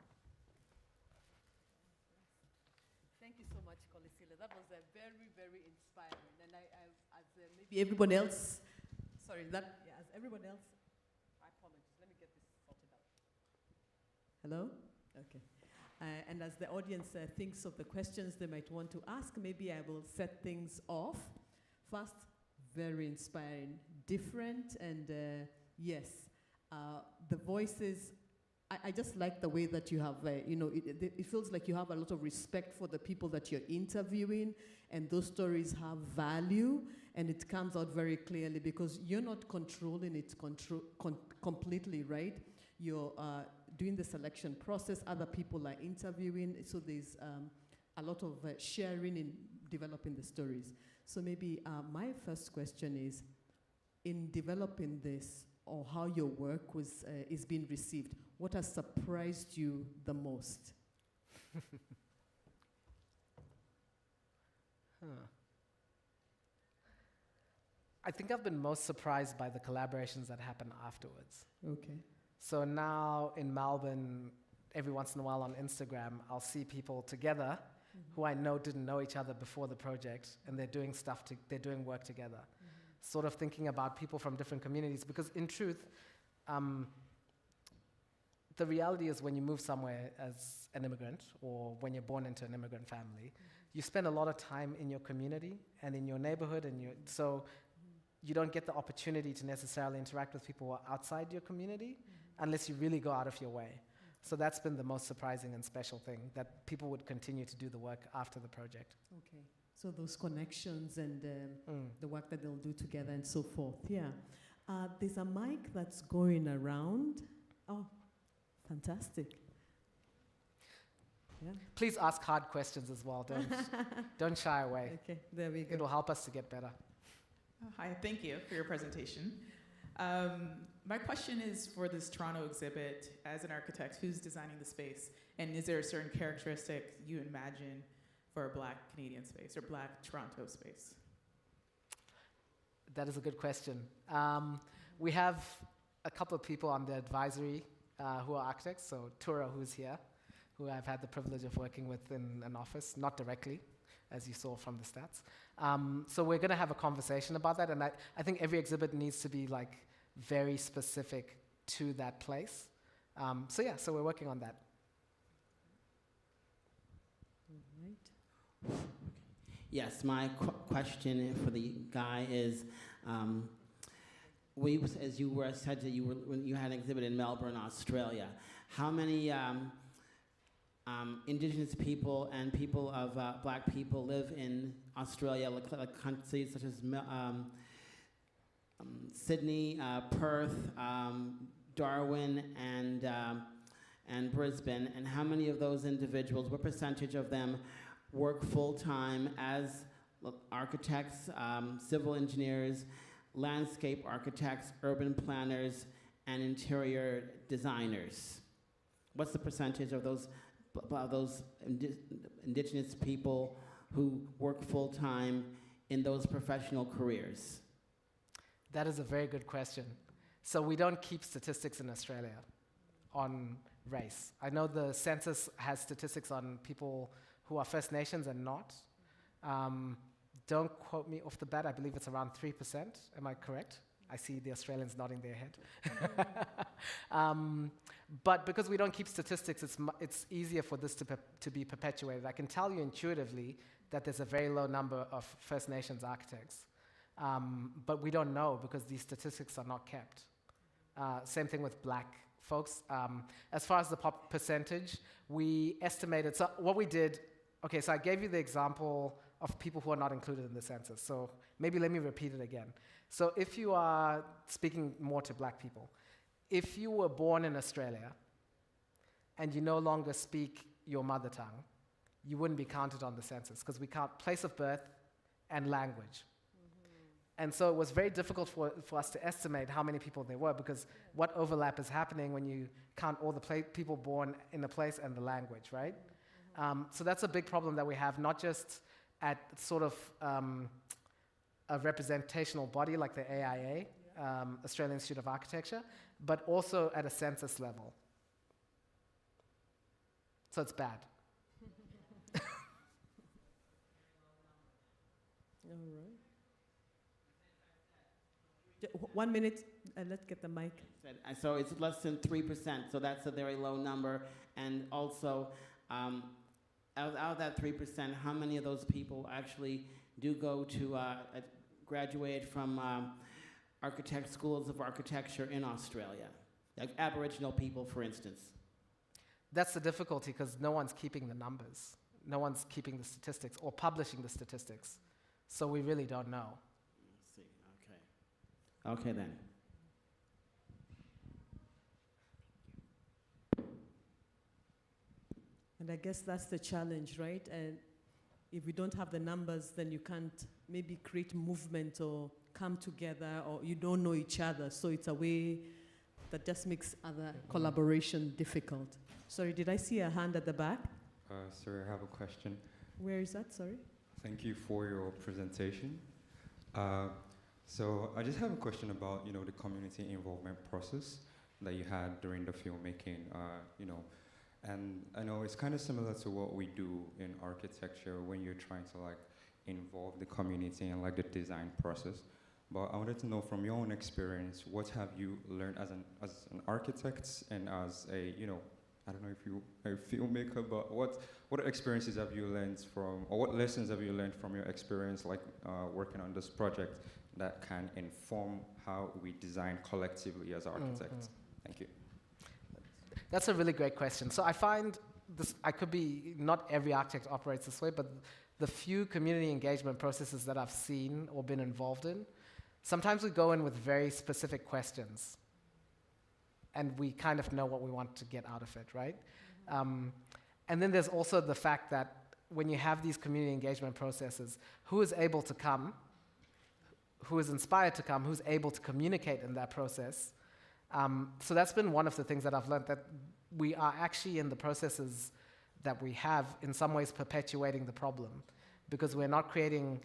Thank you so much, Kholisile. That was very, very inspiring. And as maybe everyone else, as everyone else, I apologize. Let me get this sorted out. Hello? Okay. And as the audience thinks of the questions they might want to ask, maybe I will set things off. First, very inspiring, different, and yes, The voices, I just like the way that you have, it feels like you have a lot of respect for the people that you're interviewing, and those stories have value, and it comes out very clearly because you're not controlling it completely, right? You're doing the selection process, other people are interviewing, so there's a lot of sharing in developing the stories. So maybe my first question is, in developing this, or how your work is being received, what has surprised you the most? I think I've been most surprised by the collaborations that happen afterwards. Okay. So now in Melbourne, every once in a while on Instagram, I'll see people together who I know didn't know each other before the project, and they're doing they're doing work together. Sort of thinking about people from different communities, because in truth, the reality is when you move somewhere as an immigrant, or when you're born into an immigrant family, you spend a lot of time in your community and in your neighborhood, and so you don't get the opportunity to necessarily interact with people who are outside your community unless you really go out of your way. So that's been the most surprising and special thing, that people would continue to do the work after the project. Okay. So those connections and the work that they'll do together and so forth, yeah. There's a mic that's going around. Oh, fantastic. Yeah. Please ask hard questions as well. Don't shy away. Okay, there we go. It'll help us to get better. Hi, thank you for your presentation. My question is for this Toronto exhibit, as an architect, who's designing the space? And is there a certain characteristic you imagine for a Black Canadian space or Black Toronto space? That is a good question. We have a couple of people on the advisory who are architects. So Tura, who's here, who I've had the privilege of working with in an office, not directly, as you saw from the stats. So we're going to have a conversation about that, and I think every exhibit needs to be like very specific to that place. So yeah, so we're working on that. All right. Yes, my question for the guy is, as you said that when you had an exhibit in Melbourne, Australia, how many Indigenous people and people of Black people live in Australia, like countries such as Sydney, Perth, Darwin, and Brisbane, and how many of those individuals, what percentage of them work full-time as architects, civil engineers, landscape architects, urban planners, and interior designers? What's the percentage of those Indigenous people who work full-time in those professional careers? That is a very good question. So we don't keep statistics in Australia on race. I know the census has statistics on people who are First Nations and not. Don't quote me off the bat, I believe it's around 3%, am I correct? I see the Australians nodding their head. But because we don't keep statistics, it's easier for this to be perpetuated. I can tell you intuitively that there's a very low number of First Nations architects. But we don't know because these statistics are not kept. Same thing with Black folks. As far as the percentage, we estimated, so what we did, okay, so I gave you the example of people who are not included in the census. So maybe let me repeat it again. So if you are speaking more to Black people, if you were born in Australia and you no longer speak your mother tongue, you wouldn't be counted on the census because we count place of birth and language. And so it was very difficult for us to estimate how many people there were because what overlap is happening when you count all the people born in a place and the language, right? So that's a big problem that we have, not just at sort of a representational body like the AIA, Australian Institute of Architecture, but also at a census level. So it's bad. All right. 1 minute, let's get the mic. So it's less than 3%, so that's a very low number. And also, out of that 3%, how many of those people actually do go to graduate from architect schools of architecture in Australia? Like Aboriginal people, for instance. That's the difficulty because no one's keeping the numbers. No one's keeping the statistics or publishing the statistics. So we really don't know. I see, okay. Okay then. And I guess that's the challenge, right? And if we don't have the numbers, then you can't maybe create movement or come together, or you don't know each other. So it's a way that just makes other collaboration difficult. Sorry, did I see a hand at the back? Sorry, I have a question. Where is that? Sorry. Thank you for your presentation. So I just have a question about, the community involvement process that you had during the filmmaking, and I know it's kind of similar to what we do in architecture when you're trying to involve the community in the design process. But I wanted to know from your own experience, what have you learned as an architect and as a, I don't know if you're a filmmaker, but what experiences have you learned from, or what lessons have you learned from your experience working on this project that can inform how we design collectively as architects? Thank you. That's a really great question. So I find this, not every architect operates this way, but the few community engagement processes that I've seen or been involved in, sometimes we go in with very specific questions and we kind of know what we want to get out of it, right? And then there's also the fact that when you have these community engagement processes, who is able to come, who is inspired to come, who's able to communicate in that process. So that's been one of the things that I've learned, that we are actually in the processes that we have in some ways perpetuating the problem, because we're not creating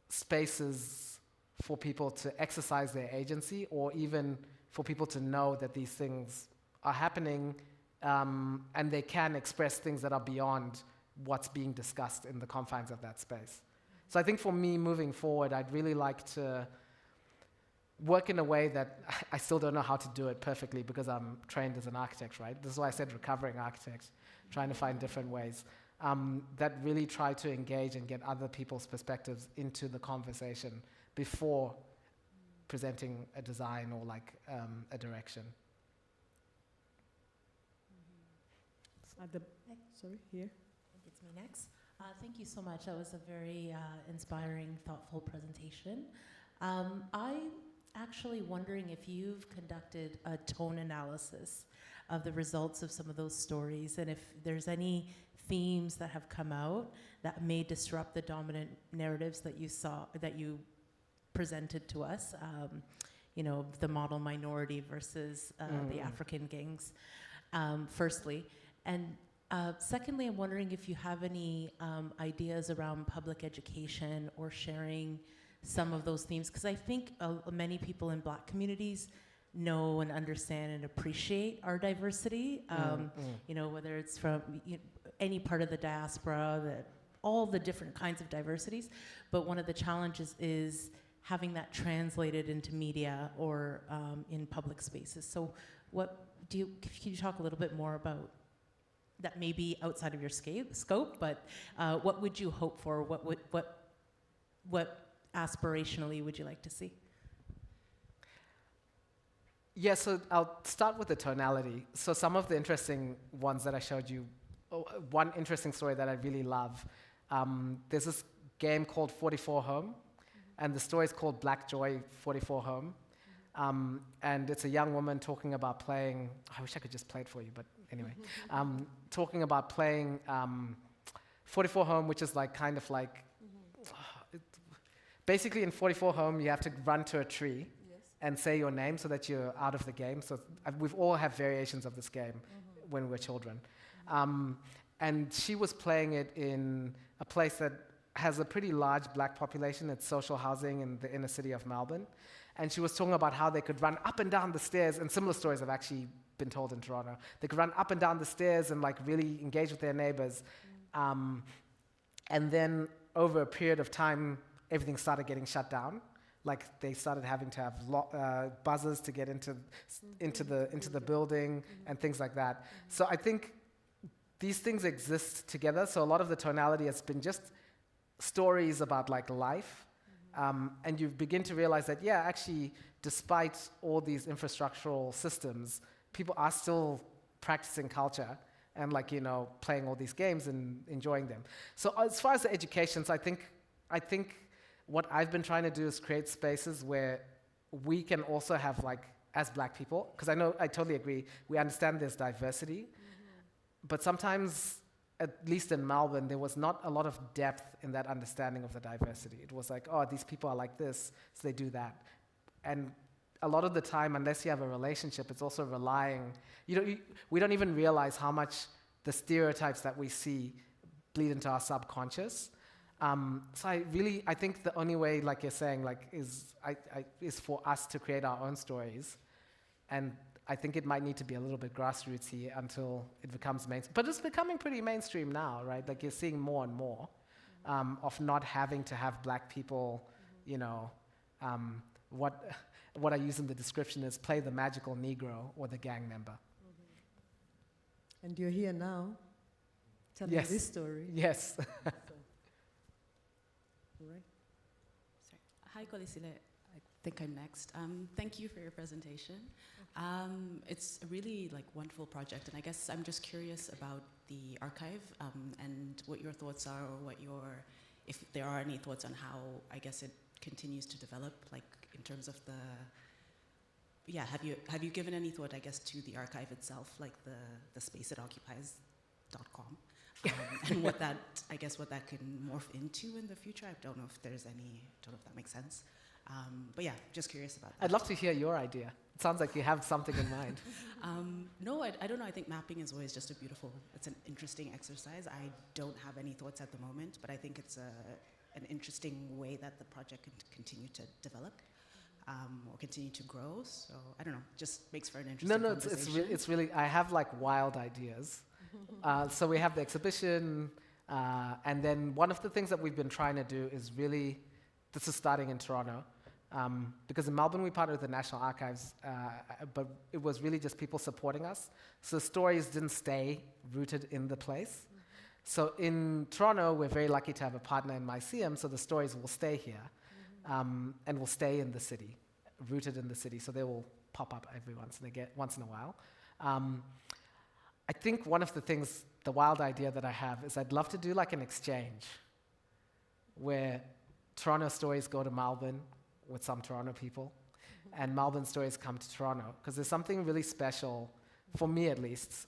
spaces for people to exercise their agency, or even for people to know that these things are happening, and they can express things that are beyond what's being discussed in the confines of that space. So I think for me, moving forward, I'd really like to work in a way that I still don't know how to do it perfectly because I'm trained as an architect, right? This is why I said recovering architect, trying to find different ways that really try to engage and get other people's perspectives into the conversation before presenting a design or a direction. Sorry, here. I think it's me next. Thank you so much. That was a very inspiring, thoughtful presentation. I'm actually wondering if you've conducted a tone analysis of the results of some of those stories, and if there's any themes that have come out that may disrupt the dominant narratives that you presented to us, the model minority versus the African gangs, firstly. And secondly, I'm wondering if you have any ideas around public education or sharing some of those themes, because I think many people in Black communities know and understand and appreciate our diversity, whether it's from any part of the diaspora, all the different kinds of diversities. But one of the challenges is having that translated into media or in public spaces. So can you talk a little bit more about that, maybe outside of your scope, but what would you hope for? What aspirationally would you like to see? Yeah, so I'll start with the tonality. So some of the interesting ones that I showed you, one interesting story that I really love, there's this game called 44 Home, and the story is called Black Joy 44 Home. And it's a young woman talking about playing, I wish I could just play it for you, but anyway, talking about playing 44 Home, which is basically in 44 Home, you have to run to a tree and say your name so that you're out of the game. So we've all have variations of this game when we're children. And she was playing it in a place that has a pretty large Black population. It's social housing in the inner city of Melbourne. And she was talking about how they could run up and down the stairs, and similar stories have actually been told in Toronto. They could run up and down the stairs and really engage with their neighbors. And then over a period of time, everything started getting shut down. They started having to have buzzers to get into the building and things like that. So I think these things exist together. So a lot of the tonality has been just stories about life And you begin to realize that, yeah, actually, despite all these infrastructural systems, people are still practicing culture and playing all these games and enjoying them. So as far as the education, so I think what I've been trying to do is create spaces where we can also have as Black people, because I totally agree, we understand there's diversity, but sometimes, at least in Melbourne, there was not a lot of depth in that understanding of the diversity. It was like, oh, these people are like this, so they do that. And a lot of the time, unless you have a relationship, it's also relying, we don't even realize how much the stereotypes that we see bleed into our subconscious. So I think the only way, like you're saying, is for us to create our own stories. And I think it might need to be a little bit grassrootsy until it becomes mainstream. But it's becoming pretty mainstream now, right? Like you're seeing more and more of not having to have Black people, what I use in the description is play the magical Negro or the gang member. And you're here now telling Yes. this story. Yes. Right. Hi, Kholisile. I think I'm next. Thank you for your presentation. It's a really wonderful project, and I guess I'm just curious about the archive and what your thoughts are, or if there are any thoughts on how I guess it continues to develop, in terms of have you given any thought, I guess, to the archive itself, the space it occupies.com? And what that can morph into in the future. I don't know if that makes sense. But yeah, just curious about that. I'd love to hear your idea. It sounds like you have something in mind. No, I don't know. I think mapping is always just it's an interesting exercise. I don't have any thoughts at the moment, but I think it's an interesting way that the project can continue to develop or continue to grow. So I don't know, just makes for an interesting conversation. It's really, I have wild ideas. So we have the exhibition, and then one of the things that we've been trying to do is really, this is starting in Toronto, because in Melbourne we partnered with the National Archives, but it was really just people supporting us. So stories didn't stay rooted in the place. So in Toronto, we're very lucky to have a partner in Myceum, so the stories will stay here, and will stay in the city, rooted in the city, so they will pop up every once in a while. I think one of the things, the wild idea that I have is I'd love to do an exchange where Toronto stories go to Melbourne with some Toronto people, and Melbourne stories come to Toronto, because there's something really special, for me at least,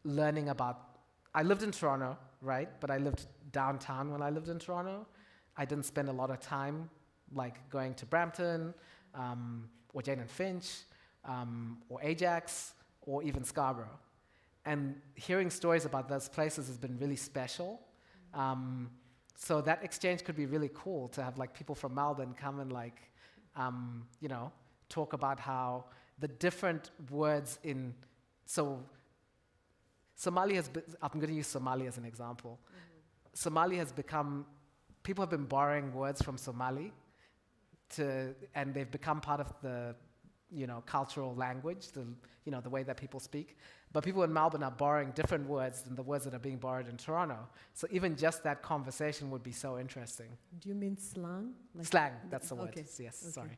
learning about, I lived in Toronto, right, but I lived downtown when I lived in Toronto. I didn't spend a lot of time going to Brampton, or Jane and Finch, or Ajax, or even Scarborough. And hearing stories about those places has been really special. So that exchange could be really cool to have people from Melbourne come and talk about how the different words in, so Somali has been, I'm going to use Somali as an example. Somali has become, people have been borrowing words from Somali and they've become part of the cultural language, the way that people speak. But people in Melbourne are borrowing different words than the words that are being borrowed in Toronto. So even just that conversation would be so interesting. Do you mean slang? Slang, that's the word. Okay. Yes, Okay. sorry.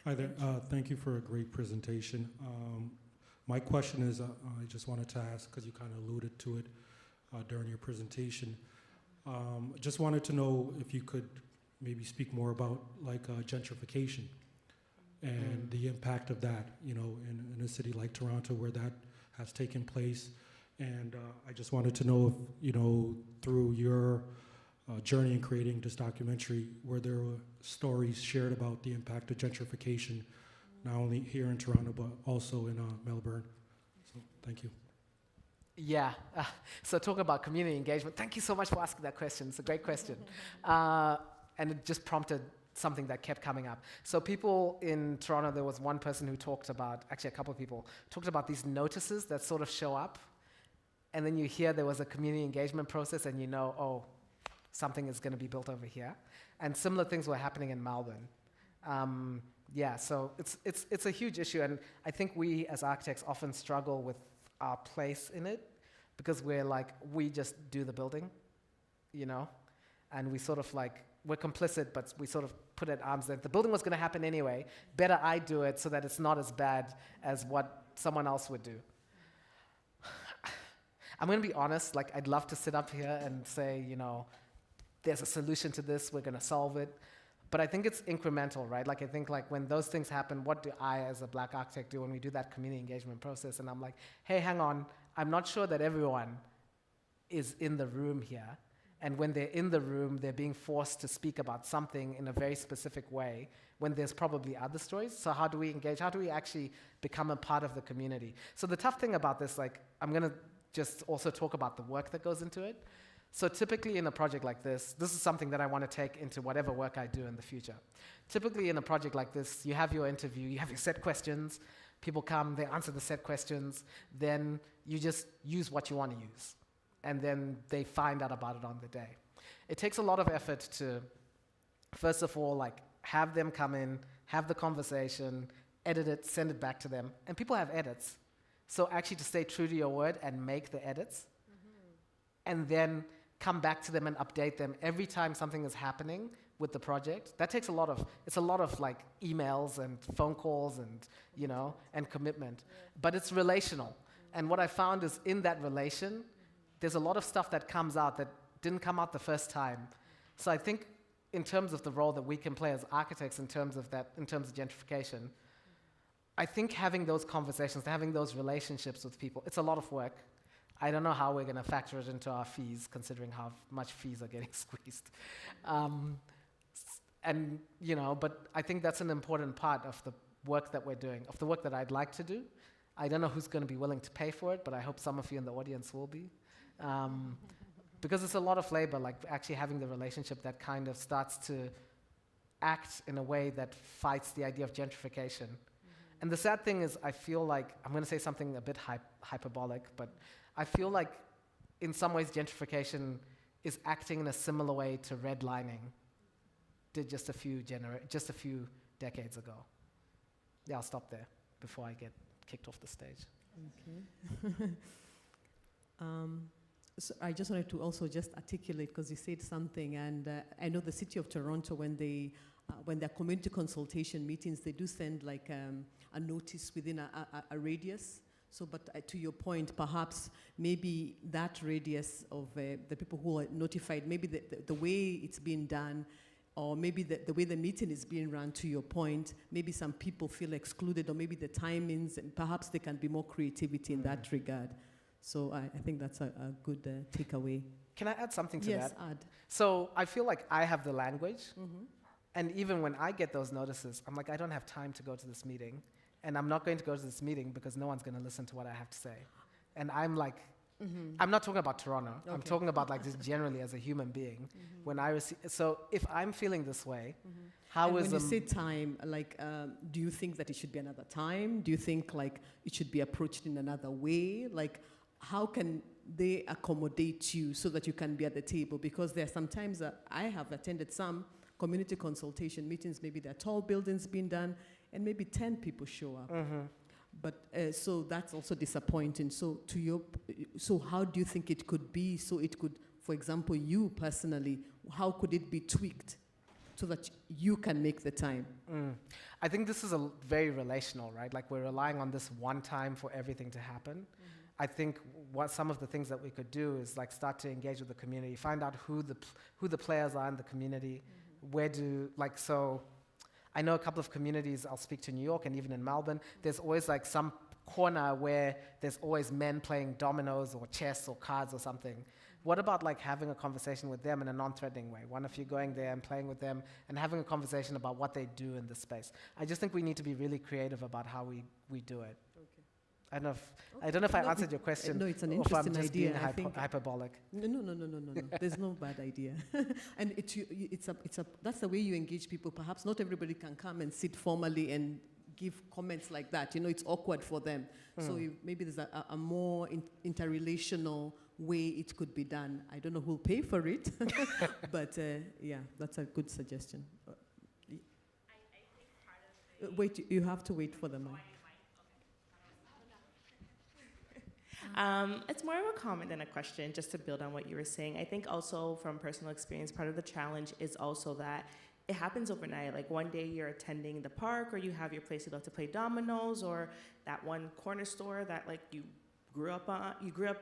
Hi there. Thank you for a great presentation. My question is, I just wanted to ask, because you kind of alluded to it during your presentation. Just wanted to know if you could maybe speak more about gentrification and the impact of that, in a city like Toronto where that has taken place. And I just wanted to know if, through your journey in creating this documentary, where there were stories shared about the impact of gentrification, not only here in Toronto, but also in Melbourne. So thank you. Yeah, so talk about community engagement. Thank you so much for asking that question. It's a great question. And it just prompted something that kept coming up. So people in Toronto, there was one person who talked about, actually a couple of people, talked about these notices that sort of show up. And then you hear there was a community engagement process and oh, something is going to be built over here. And similar things were happening in Melbourne. Yeah, so it's a huge issue. And I think we as architects often struggle with our place in it. because we just do the building, you know, and we sort of we're complicit, but we sort of put at arm's length. The building was going to happen anyway. Better I do it so that it's not as bad as what someone else would do. I'm going to be honest, I'd love to sit up here and say, you know, there's a solution to this, we're going to solve it. But I think it's incremental, right? I think when those things happen, what do I as a Black architect do when we do that community engagement process? And I'm like, hey, hang on, I'm not sure that everyone is in the room here. And when they're in the room, they're being forced to speak about something in a very specific way when there's probably other stories. So how do we engage? How do we actually become a part of the community? So the tough thing about this, I'm going to just also talk about the work that goes into it. So typically in a project like this is something that I want to take into whatever work I do in the future. Typically in a project like this, you have your interview, you have your set questions, people come, they answer the set questions, then you just use what you want to use. And then they find out about it on the day. It takes a lot of effort to, first of all, have them come in, have the conversation, edit it, send it back to them. And people have edits. So actually to stay true to your word and make the edits, and then come back to them and update them every time something is happening with the project. That takes it's a lot of emails and phone calls and, you know, and commitment. But it's relational. And what I found is in that relation, there's a lot of stuff that comes out that didn't come out the first time. So I think in terms of the role that we can play as architects in terms of gentrification, I think having those conversations, having those relationships with people, it's a lot of work. I don't know how we're going to factor it into our fees, considering how much fees are getting squeezed. And, you know, but I think that's an important part of the work that we're doing, of the work that I'd like to do. I don't know who's going to be willing to pay for it, but I hope some of you in the audience will be. Because it's a lot of labor, actually having the relationship that kind of starts to act in a way that fights the idea of gentrification. And the sad thing is, I feel I'm going to say something a bit hyperbolic, but I feel in some ways gentrification is acting in a similar way to redlining did just a few decades ago. Yeah, I'll stop there before I get kicked off the stage. Okay. So I just wanted to also just articulate, because you said something, and I know the City of Toronto, when their community consultation meetings, they do send a notice within a radius. So, but to your point, perhaps maybe that radius of the people who are notified, maybe the way it's being done, or maybe the way the meeting is being run, to your point, maybe some people feel excluded, or maybe the timings, and perhaps there can be more creativity in that regard. So I think that's a good takeaway. Can I add something to that? Yes, add. So I feel like I have the language, and even when I get those notices, I'm I don't have time to go to this meeting. And I'm not going to go to this meeting because no one's going to listen to what I have to say. And I'm I'm not talking about Toronto. Okay. I'm talking about just generally as a human being. When I receive, so if I'm feeling this way, how is when you say time, do you think that it should be another time? Do you think it should be approached in another way? How can they accommodate you so that you can be at the table? Because there are sometimes I have attended some community consultation meetings, maybe there are tall buildings being done, and maybe 10 people show up. But so that's also disappointing. So so how do you think it could be? So it could, for example, you personally, how could it be tweaked so that you can make the time? I think this is very relational, right? We're relying on this one time for everything to happen. I think what some of the things that we could do is start to engage with the community, find out who the players are in the community, where do so. I know a couple of communities, I'll speak to New York and even in Melbourne, there's always some corner where there's always men playing dominoes or chess or cards or something. What about having a conversation with them in a non-threatening way? One of you going there and playing with them and having a conversation about what they do in this space. I just think we need to be really creative about how we do it. Okay. I don't know if I answered your question. No, it's an interesting idea. Being hyperbolic. No. There's no bad idea. And that's the way you engage people. Perhaps not everybody can come and sit formally and give comments like that. It's awkward for them. So maybe there's a more interrelational way it could be done. I don't know who'll pay for it, but yeah, that's a good suggestion. Wait, you have to wait for the mic. It's more of a comment than a question, just to build on what you were saying. I think also from personal experience, part of the challenge is also that it happens overnight. Like one day you're attending the park, or you have your place you love to play dominoes, or that one corner store that like you grew up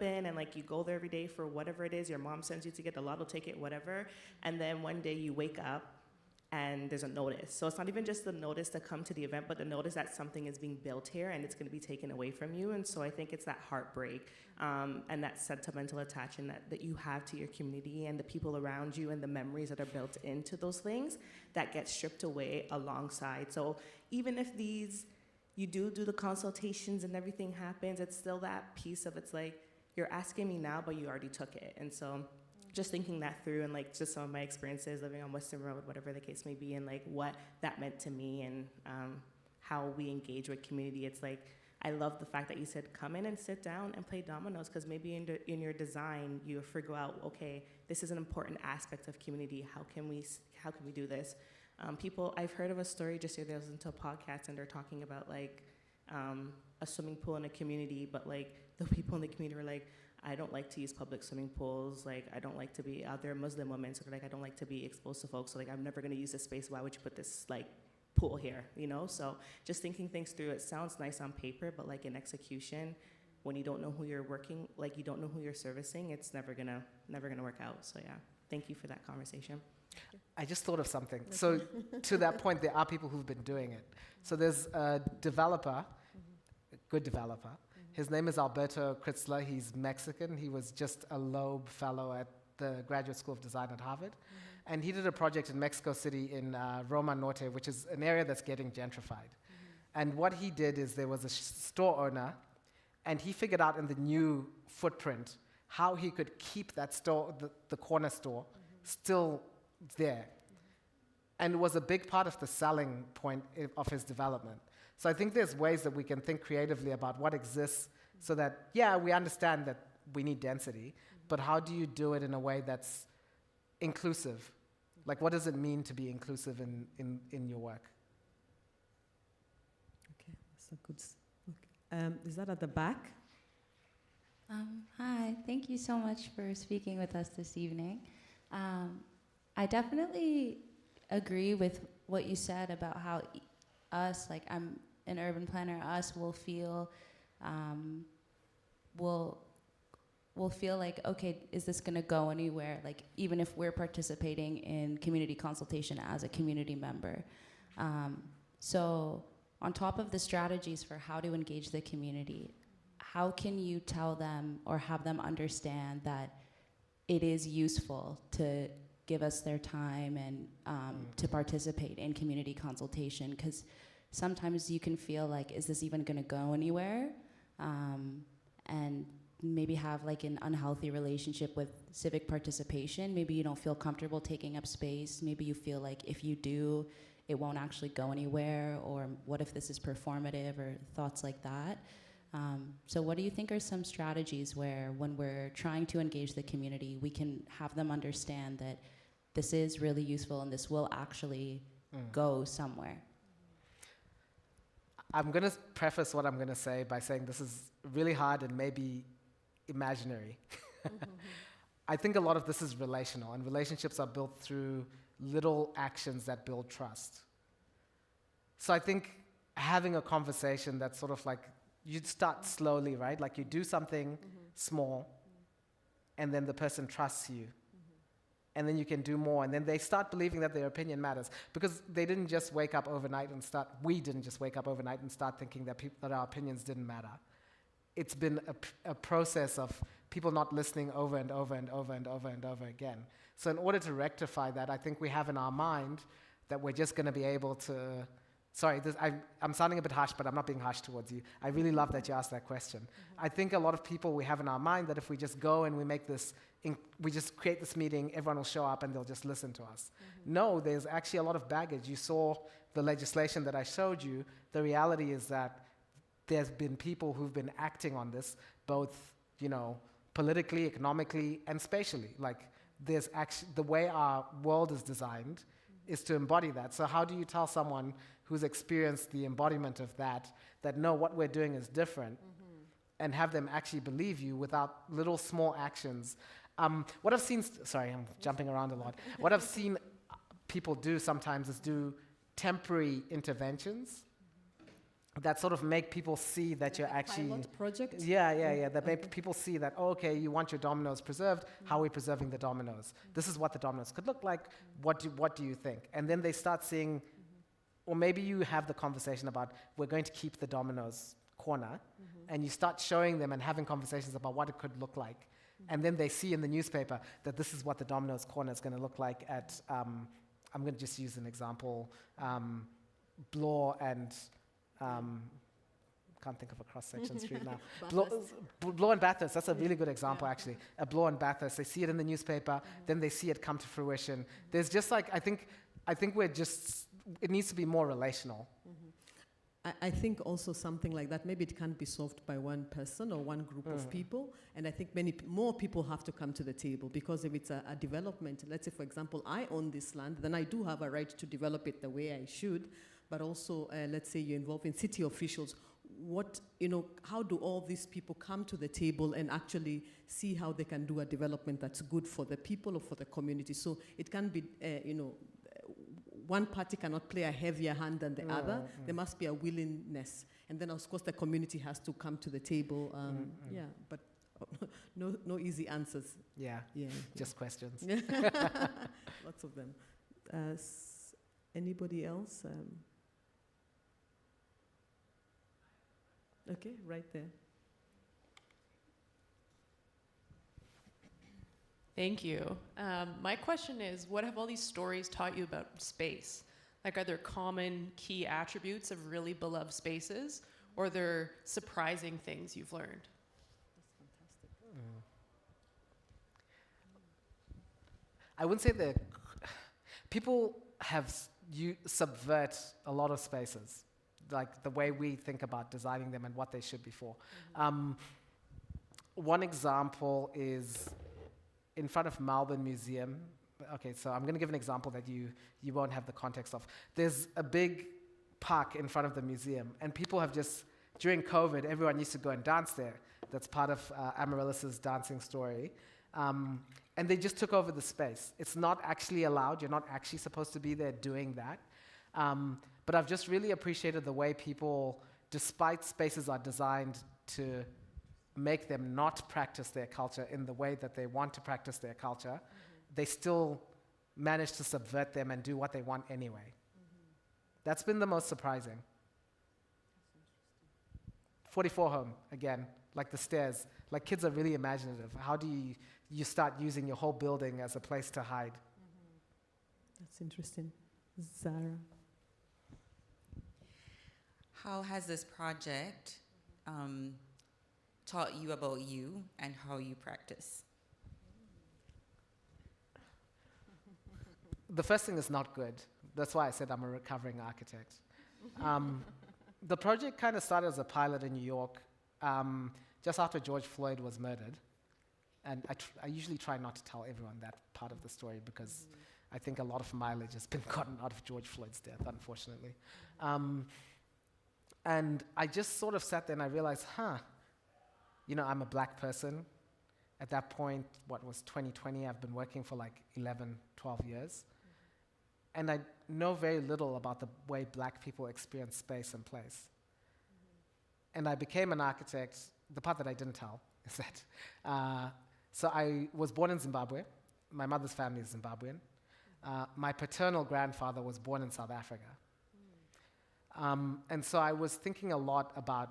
in, and like you go there every day for whatever it is. Your mom sends you to get the lotto ticket, whatever. And then one day you wake up and there's a notice. So it's not even just the notice to come to the event, but the notice that something is being built here and it's gonna be taken away from you. And so I think it's that heartbreak and that sentimental attachment that you have to your community and the people around you and the memories that are built into those things that get stripped away alongside. So even if you do the consultations and everything happens, it's still that piece of, it's like, you're asking me now, but you already took it. And so just thinking that through, and like just some of my experiences living on Western Road, whatever the case may be, and like what that meant to me and how we engage with community. It's like, I love the fact that you said come in and sit down and play dominoes, because maybe in your design you figure out, okay, this is an important aspect of community. How can we do this? I've heard of a story just yesterday. I was into a podcast and they're talking about like a swimming pool in a community, but like the people in the community were like, I don't like to use public swimming pools. Like, I don't like to be out there, Muslim women, so like, I don't like to be exposed to folks. So like, I'm never gonna use this space. Why would you put this like pool here, you know? So just thinking things through, it sounds nice on paper, but like in execution, when you don't know who you're working, like you don't know who you're servicing, it's never gonna work out. So yeah, thank you for that conversation. I just thought of something. So to that point, there are people who've been doing it. So there's a developer, a good developer. His name is Alberto Kritzler. He's Mexican. He was just a Loeb Fellow at the Graduate School of Design at Harvard. And he did a project in Mexico City in Roma Norte, which is an area that's getting gentrified. And what he did is there was a store owner, and he figured out in the new footprint how he could keep that store, the corner store, still there. And it was a big part of the selling point of his development. So I think there's ways that we can think creatively about what exists so that, yeah, we understand that we need density, but how do you do it in a way that's inclusive? Like, what does it mean to be inclusive in your work? Okay, that's a good. Is that at the back? Hi, thank you so much for speaking with us this evening. I definitely agree with what you said about how us, like I'm an urban planner, us will feel like, okay, is this gonna go anywhere? Like even if we're participating in community consultation as a community member. So on top of the strategies for how to engage the community, how can you tell them or have them understand that it is useful to give us their time and to participate in community consultation? Because sometimes you can feel like, is this even gonna go anywhere? And maybe have like an unhealthy relationship with civic participation. Maybe you don't feel comfortable taking up space. Maybe you feel like if you do, it won't actually go anywhere, or what if this is performative, or thoughts like that. So what do you think are some strategies where when we're trying to engage the community, we can have them understand that this is really useful and this will actually go somewhere? I'm gonna preface what I'm gonna say by saying this is really hard and maybe imaginary. I think a lot of this is relational, and relationships are built through little actions that build trust. So I think having a conversation that's sort of like, you start slowly, right? Like you do something small, and then the person trusts you. And then you can do more, and then they start believing that their opinion matters, because they didn't just wake up overnight and we didn't just wake up overnight and start thinking that our opinions didn't matter. It's been a process of people not listening over and over and over and over and over again. So in order to rectify that, I think we have in our mind that we're just gonna be able to, sorry, I'm sounding a bit harsh, but I'm not being harsh towards you. I really love that you asked that question. I think a lot of people we have in our mind that if we just go and we make this, we just create this meeting, everyone will show up and they'll just listen to us. No, there's actually a lot of baggage. You saw the legislation that I showed you. The reality is that there's been people who've been acting on this, both, politically, economically, and spatially. Like, there's actually, the way our world is designed is to embody that. So how do you tell someone who's experienced the embodiment of that no, what we're doing is different? and have them actually believe you without little small actions. What I've seen, sorry, I'm jumping around a lot. What I've seen people do sometimes is do temporary interventions that sort of make people see that you're actually... Pilot project? Yeah. That make people see that, oh, okay, you want your dominoes preserved, how are we preserving the dominoes? This is what the dominoes could look like, what do you think? And then they start seeing, or maybe you have the conversation about, we're going to keep the dominoes corner, and you start showing them and having conversations about what it could look like. And then they see in the newspaper that this is what the dominoes corner is going to look like at, I'm going to just use an example, Bloor and... can't think of a cross-section street now. Bloor and Bathurst, that's a really good example, actually. Bloor and Bathurst, they see it in the newspaper, then they see it come to fruition. There's just like, I think we're just, it needs to be more relational. I think also something like that, maybe it can't be solved by one person or one group of people, and I think many more people have to come to the table, because if it's a development, let's say, for example, I own this land, then I do have a right to develop it the way I should, but also, let's say you're involving city officials. How do all these people come to the table and actually see how they can do a development that's good for the people or for the community? So it can be, one party cannot play a heavier hand than the other. There must be a willingness. And then, of course, the community has to come to the table. Yeah, but no easy answers. Yeah, just questions. Lots of them. Anybody else? Okay, right there. Thank you. My question is, what have all these stories taught you about space? Like, are there common key attributes of really beloved spaces, or are there surprising things you've learned? That's fantastic. I wouldn't say that people you subvert a lot of spaces, like the way we think about designing them and what they should be for. One example is in front of Melbourne Museum. Okay, so I'm going to give an example that you won't have the context of. There's a big park in front of the museum, and people have just, during COVID, everyone used to go and dance there. That's part of Amaryllis's dancing story. And they just took over the space. It's not actually allowed. You're not actually supposed to be there doing that. But I've just really appreciated the way people, despite spaces are designed to make them not practice their culture in the way that they want to practice their culture, they still manage to subvert them and do what they want anyway. That's been the most surprising. 44 Home, again, like the stairs. Like, kids are really imaginative. How do you start using your whole building as a place to hide? That's interesting. Zara. How has this project taught you about you and how you practice? The first thing is not good. That's why I said I'm a recovering architect. The project kind of started as a pilot in New York, just after George Floyd was murdered. And I usually try not to tell everyone that part of the story, because I think a lot of mileage has been gotten out of George Floyd's death, unfortunately. And I just sort of sat there and I realized, I'm a black person. At that point, what was 2020, I've been working for like 11, 12 years. And I know very little about the way black people experience space and place. And I became an architect. The part that I didn't tell is that, so I was born in Zimbabwe. My mother's family is Zimbabwean. My paternal grandfather was born in South Africa. And so I was thinking a lot about,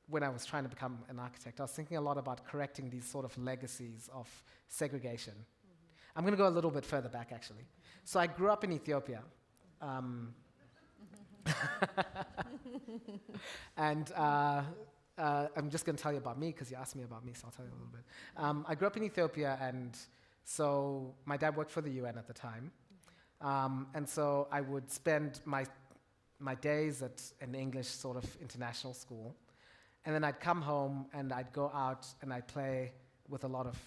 when I was trying to become an architect, I was thinking a lot about correcting these sort of legacies of segregation. I'm going to go a little bit further back, actually. So I grew up in Ethiopia. And I'm just going to tell you about me, because you asked me about me, so I'll tell you a little bit. I grew up in Ethiopia, and so my dad worked for the UN at the time. And so I would spend my days at an English sort of international school. And then I'd come home and I'd go out and I'd play with a lot of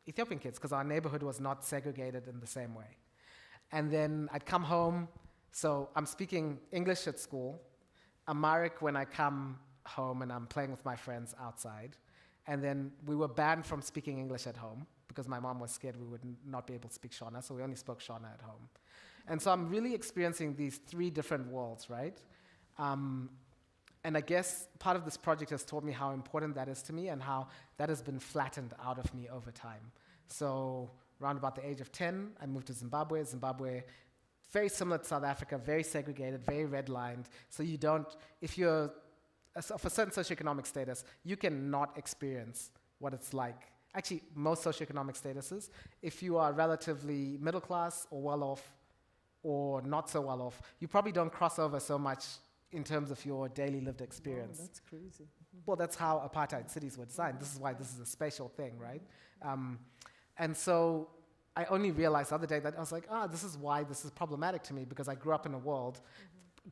Ethiopian kids, because our neighborhood was not segregated in the same way. And then I'd come home, so I'm speaking English at school, Amharic when I come home and I'm playing with my friends outside. And then we were banned from speaking English at home because my mom was scared we would not be able to speak Shona, so we only spoke Shona at home. And so I'm really experiencing these three different worlds, right? And I guess part of this project has taught me how important that is to me and how that has been flattened out of me over time. So around about the age of 10, I moved to Zimbabwe. Zimbabwe, very similar to South Africa, very segregated, very redlined. So you don't, if you're of a certain socioeconomic status, you cannot experience what it's like. Actually, most socioeconomic statuses, if you are relatively middle class or well off or not so well off, you probably don't cross over so much in terms of your daily lived experience. Oh, that's crazy. Well, that's how apartheid cities were designed. This is why this is a spatial thing, right? And so I only realized the other day that I was like, this is why this is problematic to me, because I grew up in a world,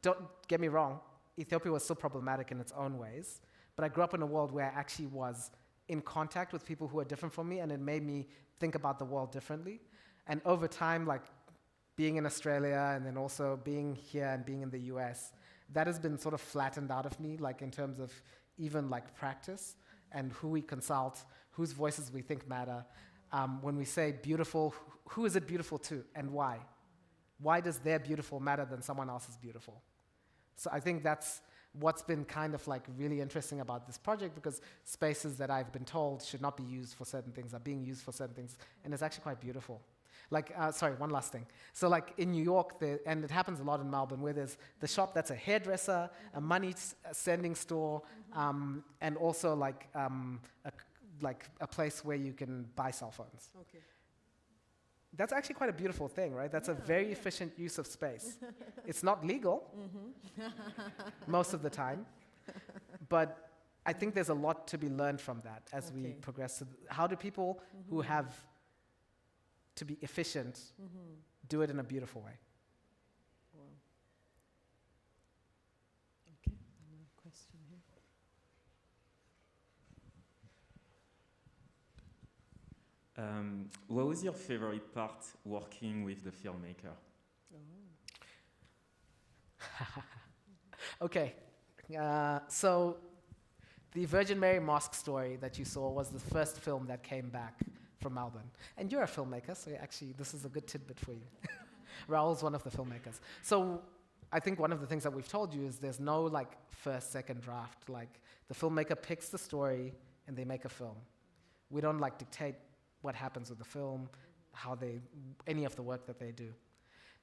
don't get me wrong, Ethiopia was so problematic in its own ways, but I grew up in a world where I actually was in contact with people who are different from me, and it made me think about the world differently. And over time, like being in Australia and then also being here and being in the US, that has been sort of flattened out of me, like in terms of even like practice and who we consult, whose voices we think matter. When we say beautiful, who is it beautiful to and why? Why does their beautiful matter than someone else's beautiful? So I think that's what's been kind of like really interesting about this project, because spaces that I've been told should not be used for certain things are being used for certain things, and it's actually quite beautiful. Like, sorry, one last thing. So like in New York, and it happens a lot in Melbourne, where there's the shop that's a hairdresser, a money sending store, and also like a place where you can buy cell phones. Okay. That's actually quite a beautiful thing, right? That's a very efficient use of space. It's not legal most of the time, but I think there's a lot to be learned from that as we progress. How do people who have to be efficient do it in a beautiful way? Wow. Okay, another question here. What was your favorite part working with the filmmaker? Okay, so the Virgin Mary Mosque story that you saw was the first film that came back from Melbourne. And you're a filmmaker, so actually this is a good tidbit for you. Raul's one of the filmmakers. So I think one of the things that we've told you is there's no like first, second draft. Like the filmmaker picks the story and they make a film. We don't like dictate what happens with the film, any of the work that they do.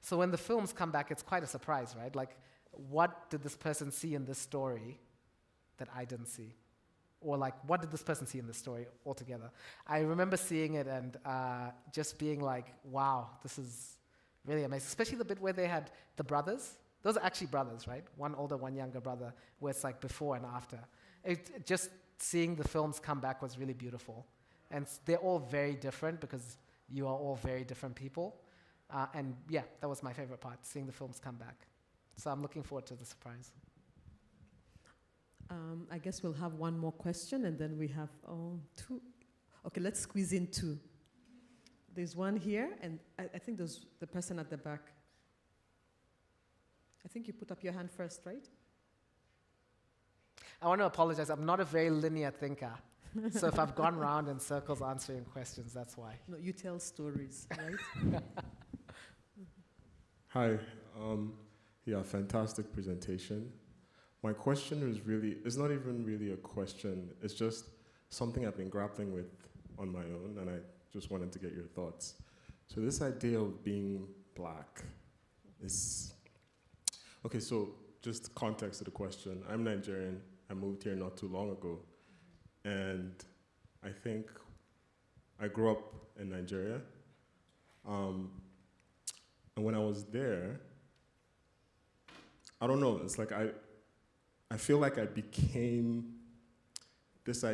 So when the films come back, it's quite a surprise, right? Like, what did this person see in this story that I didn't see? Or like, what did this person see in this story altogether? I remember seeing it and just being like, wow, this is really amazing. Especially the bit where they had the brothers. Those are actually brothers, right? One older, one younger brother, where it's like before and after. Just seeing the films come back was really beautiful. And they're all very different because you are all very different people. And yeah, that was my favorite part, seeing the films come back. So I'm looking forward to the surprise. I guess we'll have one more question, and then we have two. Okay, let's squeeze in two. There's one here, and I think there's the person at the back. I think you put up your hand first, right? I want to apologize. I'm not a very linear thinker. So if I've gone round in circles answering questions, that's why. No, you tell stories, right? Hi. Yeah, fantastic presentation. My question is not even really a question. It's just something I've been grappling with on my own, and I just wanted to get your thoughts. So this idea of being Black is... Okay, so just context to the question. I'm Nigerian. I moved here not too long ago. And I think I grew up in Nigeria. And when I was there, I don't know, it's like I feel like I became this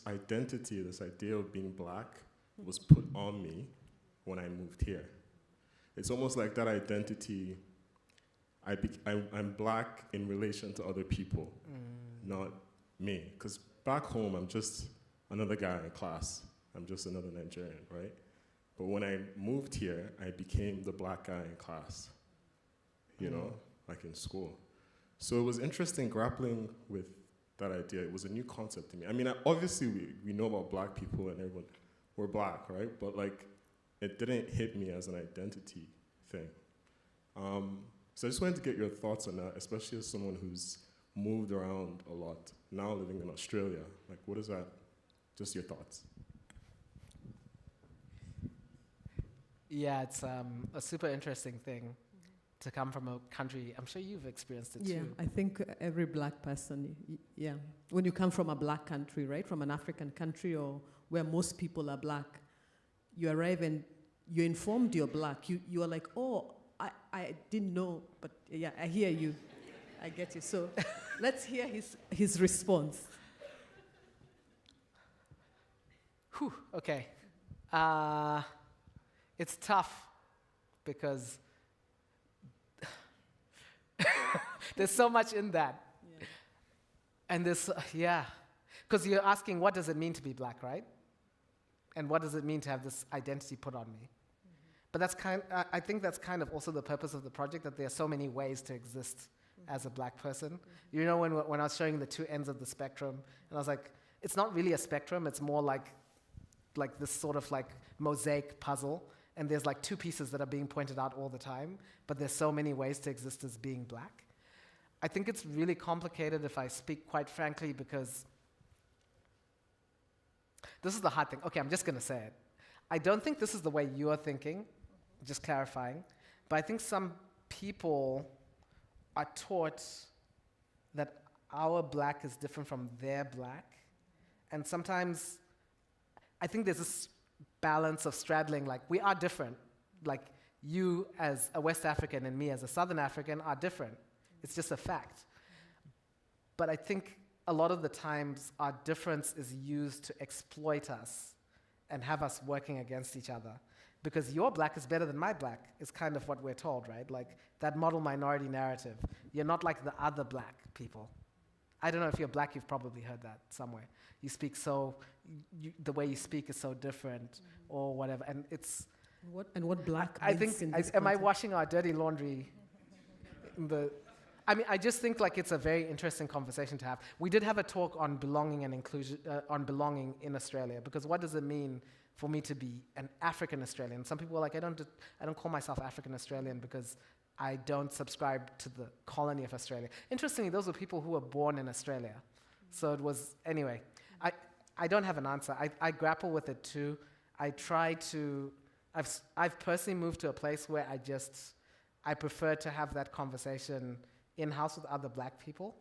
identity, this idea of being Black was put on me when I moved here. It's almost like that identity, I'm Black in relation to other people, not me. Because back home, I'm just another guy in class. I'm just another Nigerian, right? But when I moved here, I became the Black guy in class, you know, like in school. So it was interesting grappling with that idea. It was a new concept to me. I mean, obviously we know about Black people and everyone, we're Black, right? But like, it didn't hit me as an identity thing. So I just wanted to get your thoughts on that, especially as someone who's moved around a lot, now living in Australia. Like, what is that? Just your thoughts. Yeah, it's a super interesting thing to come from a country. I'm sure you've experienced it too. I think every Black person, yeah. When you come from a Black country, right, from an African country or where most people are Black, you arrive and you're informed you're Black. You are like, oh, I didn't know, but yeah, I hear you. I get you. So let's hear his response. Whew, okay. It's tough because there's so much in that. Yeah. And this, because you're asking, what does it mean to be Black, right? And what does it mean to have this identity put on me? But that's I think that's kind of also the purpose of the project, that there are so many ways to exist as a Black person. You know, when I was showing the two ends of the spectrum, and I was like, it's not really a spectrum, it's more like this sort of like mosaic puzzle, and there's like two pieces that are being pointed out all the time, but there's so many ways to exist as being Black. I think it's really complicated, if I speak quite frankly, because this is the hard thing. Okay, I'm just gonna say it. I don't think this is the way you are thinking, just clarifying, but I think some people are taught that our Black is different from their Black, and sometimes I think there's this balance of straddling, like, we are different. Like, you as a West African and me as a Southern African are different. It's just a fact. But I think a lot of the times our difference is used to exploit us and have us working against each other. Because your Black is better than my Black is kind of what we're told, right? Like, that model minority narrative. You're not like the other Black people. I don't know if you're Black, you've probably heard that somewhere. You speak so, the way you speak is so different, or whatever, and it's... What Black I think, am I washing our dirty laundry? I just think like it's a very interesting conversation to have. We did have a talk on belonging and inclusion, on belonging in Australia, because what does it mean for me to be an African Australian? Some people are like, I don't call myself African Australian because I don't subscribe to the colony of Australia. Interestingly, those were people who were born in Australia. So it was, anyway, I don't have an answer. I grapple with it too. I try to, I've personally moved to a place where I prefer to have that conversation in-house with other Black people.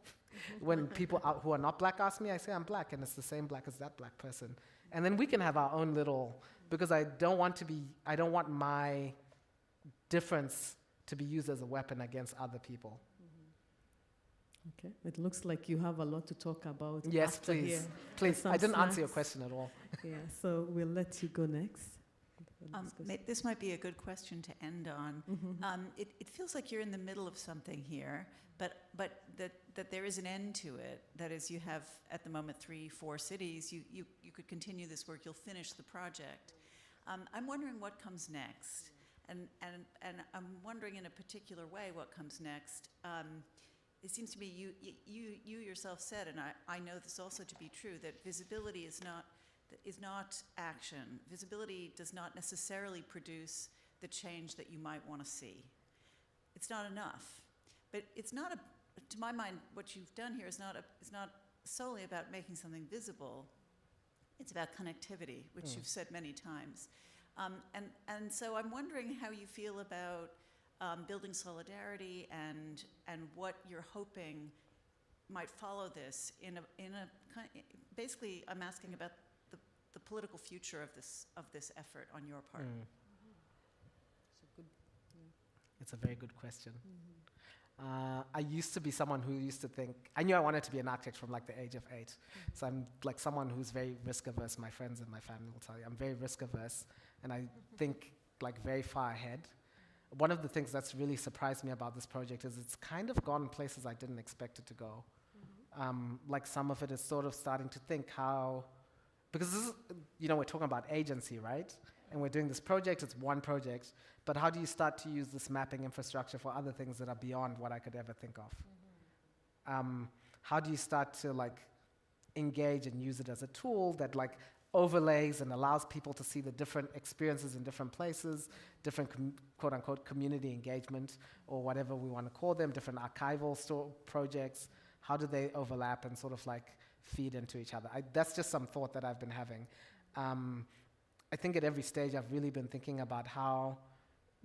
When people who are not Black ask me, I say I'm Black, and it's the same Black as that Black person. And then we can have our own little, because I don't want my difference to be used as a weapon against other people. Okay, it looks like you have a lot to talk about. Yes, after please. Here. Please, I didn't answer your question at all. Yeah, so we'll let you go next. This might be a good question to end on. It feels like you're in the middle of something here, but that there is an end to it. That is, you have at the moment 3-4 cities. You could continue this work. You'll finish the project. I'm wondering what comes next, and I'm wondering in a particular way what comes next. It seems to me you yourself said, and I know this also to be true, that visibility is not action. Visibility does not necessarily produce the change that you might want to see. It's not enough. But it's not to my mind, what you've done here is not solely about making something visible. It's about connectivity, which you've said many times. And so I'm wondering how you feel about building solidarity and what you're hoping might follow this basically I'm asking about the political future of this effort on your part. It's a very good question. I used to be someone who used to think, I knew I wanted to be an architect from like the age of 8. So I'm like someone who's very risk averse. My friends and my family will tell you, I'm very risk averse, and I think like very far ahead. One of the things that's really surprised me about this project is it's kind of gone places I didn't expect it to go. Like some of it is sort of starting to think how, because this is, we're talking about agency, right? And we're doing this project, it's one project, but how do you start to use this mapping infrastructure for other things that are beyond what I could ever think of? how do you start to like engage and use it as a tool that like overlays and allows people to see the different experiences in different places, different quote-unquote community engagement, or whatever we want to call them, different archival projects. How do they overlap and sort of like feed into each other? That's just some thought that I've been having. I think at every stage I've really been thinking about how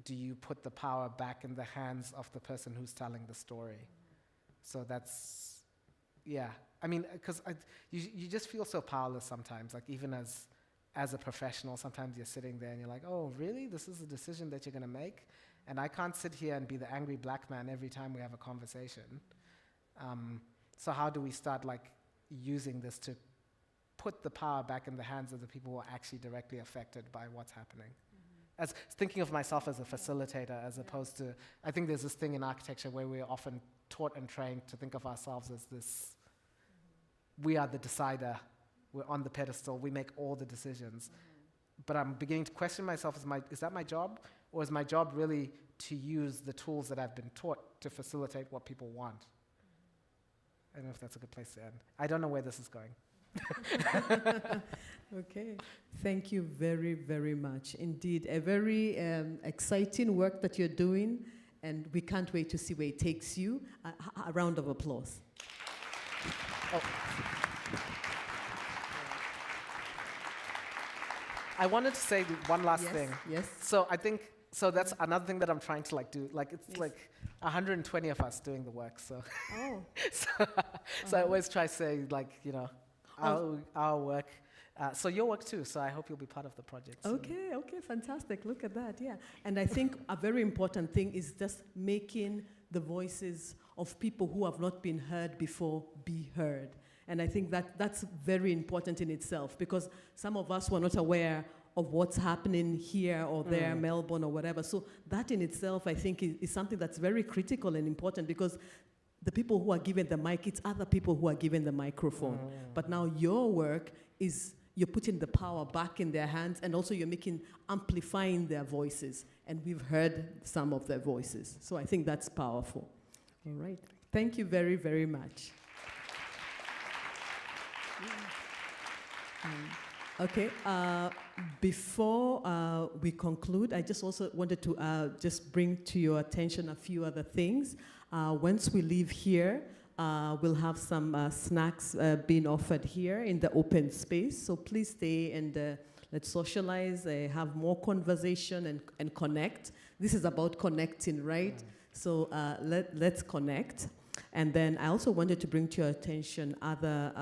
do you put the power back in the hands of the person who's telling the story. So that's, yeah. I mean, because you just feel so powerless sometimes, like even as a professional, sometimes you're sitting there and you're like, oh, really? This is a decision that you're going to make? And I can't sit here and be the angry black man every time we have a conversation. So how do we start like using this to put the power back in the hands of the people who are actually directly affected by what's happening? As thinking of myself as a facilitator as opposed to, I think there's this thing in architecture where we're often taught and trained to think of ourselves as this, we are the decider, we're on the pedestal, we make all the decisions. But I'm beginning to question myself, is that my job? Or is my job really to use the tools that I've been taught to facilitate what people want? I don't know if that's a good place to end. I don't know where this is going. Okay, thank you very, very much. Indeed, a very exciting work that you're doing, and we can't wait to see where it takes you. A round of applause. Oh. I wanted to say one last thing. Yes. So I think, so that's another thing that I'm trying to like do. Like it's like 120 of us doing the work. So, so I always try to say like, you know, our work. So your work too. So I hope you'll be part of the project soon. Okay, fantastic. Look at that, yeah. And I think a very important thing is just making the voices of people who have not been heard before be heard. And I think that that's very important in itself, because some of us were not aware of what's happening here or there, Melbourne or whatever. So that in itself, I think, is something that's very critical and important, because the people who are given the mic, it's other people who are given the microphone. But now your work is, you're putting the power back in their hands, and also you're amplifying their voices. And we've heard some of their voices. So I think that's powerful. All right. Thank you very, very much. Okay, before we conclude, I just also wanted to just bring to your attention a few other things. Once we leave here, we'll have some snacks being offered here in the open space. So please stay and let's socialize, have more conversation and connect. This is about connecting, right? So let's connect. And then I also wanted to bring to your attention other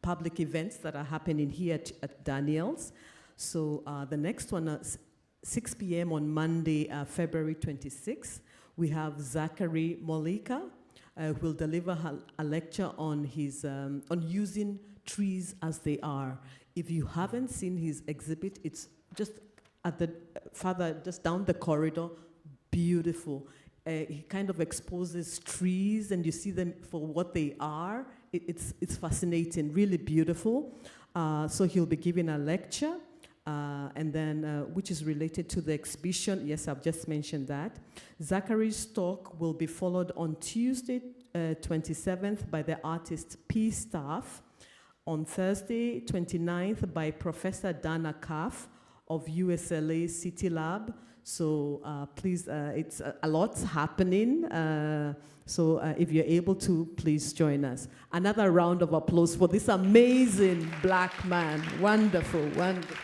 public events that are happening here at Daniels. So the next one is 6 p.m. on Monday, February 26th. We have Zachary Molika, who will deliver a lecture on his on using trees as they are. If you haven't seen his exhibit, it's just at the just down the corridor. Beautiful. He kind of exposes trees, and you see them for what they are. It's fascinating, really beautiful. So he'll be giving a lecture, and then which is related to the exhibition. Yes, I've just mentioned that. Zachary's talk will be followed on Tuesday, 27th, by the artist P. Staff. On Thursday, 29th, by Professor Dana Kaff of USLA City Lab. So please, it's a lot's happening. So if you're able to, please join us. Another round of applause for this amazing black man. Wonderful, wonderful.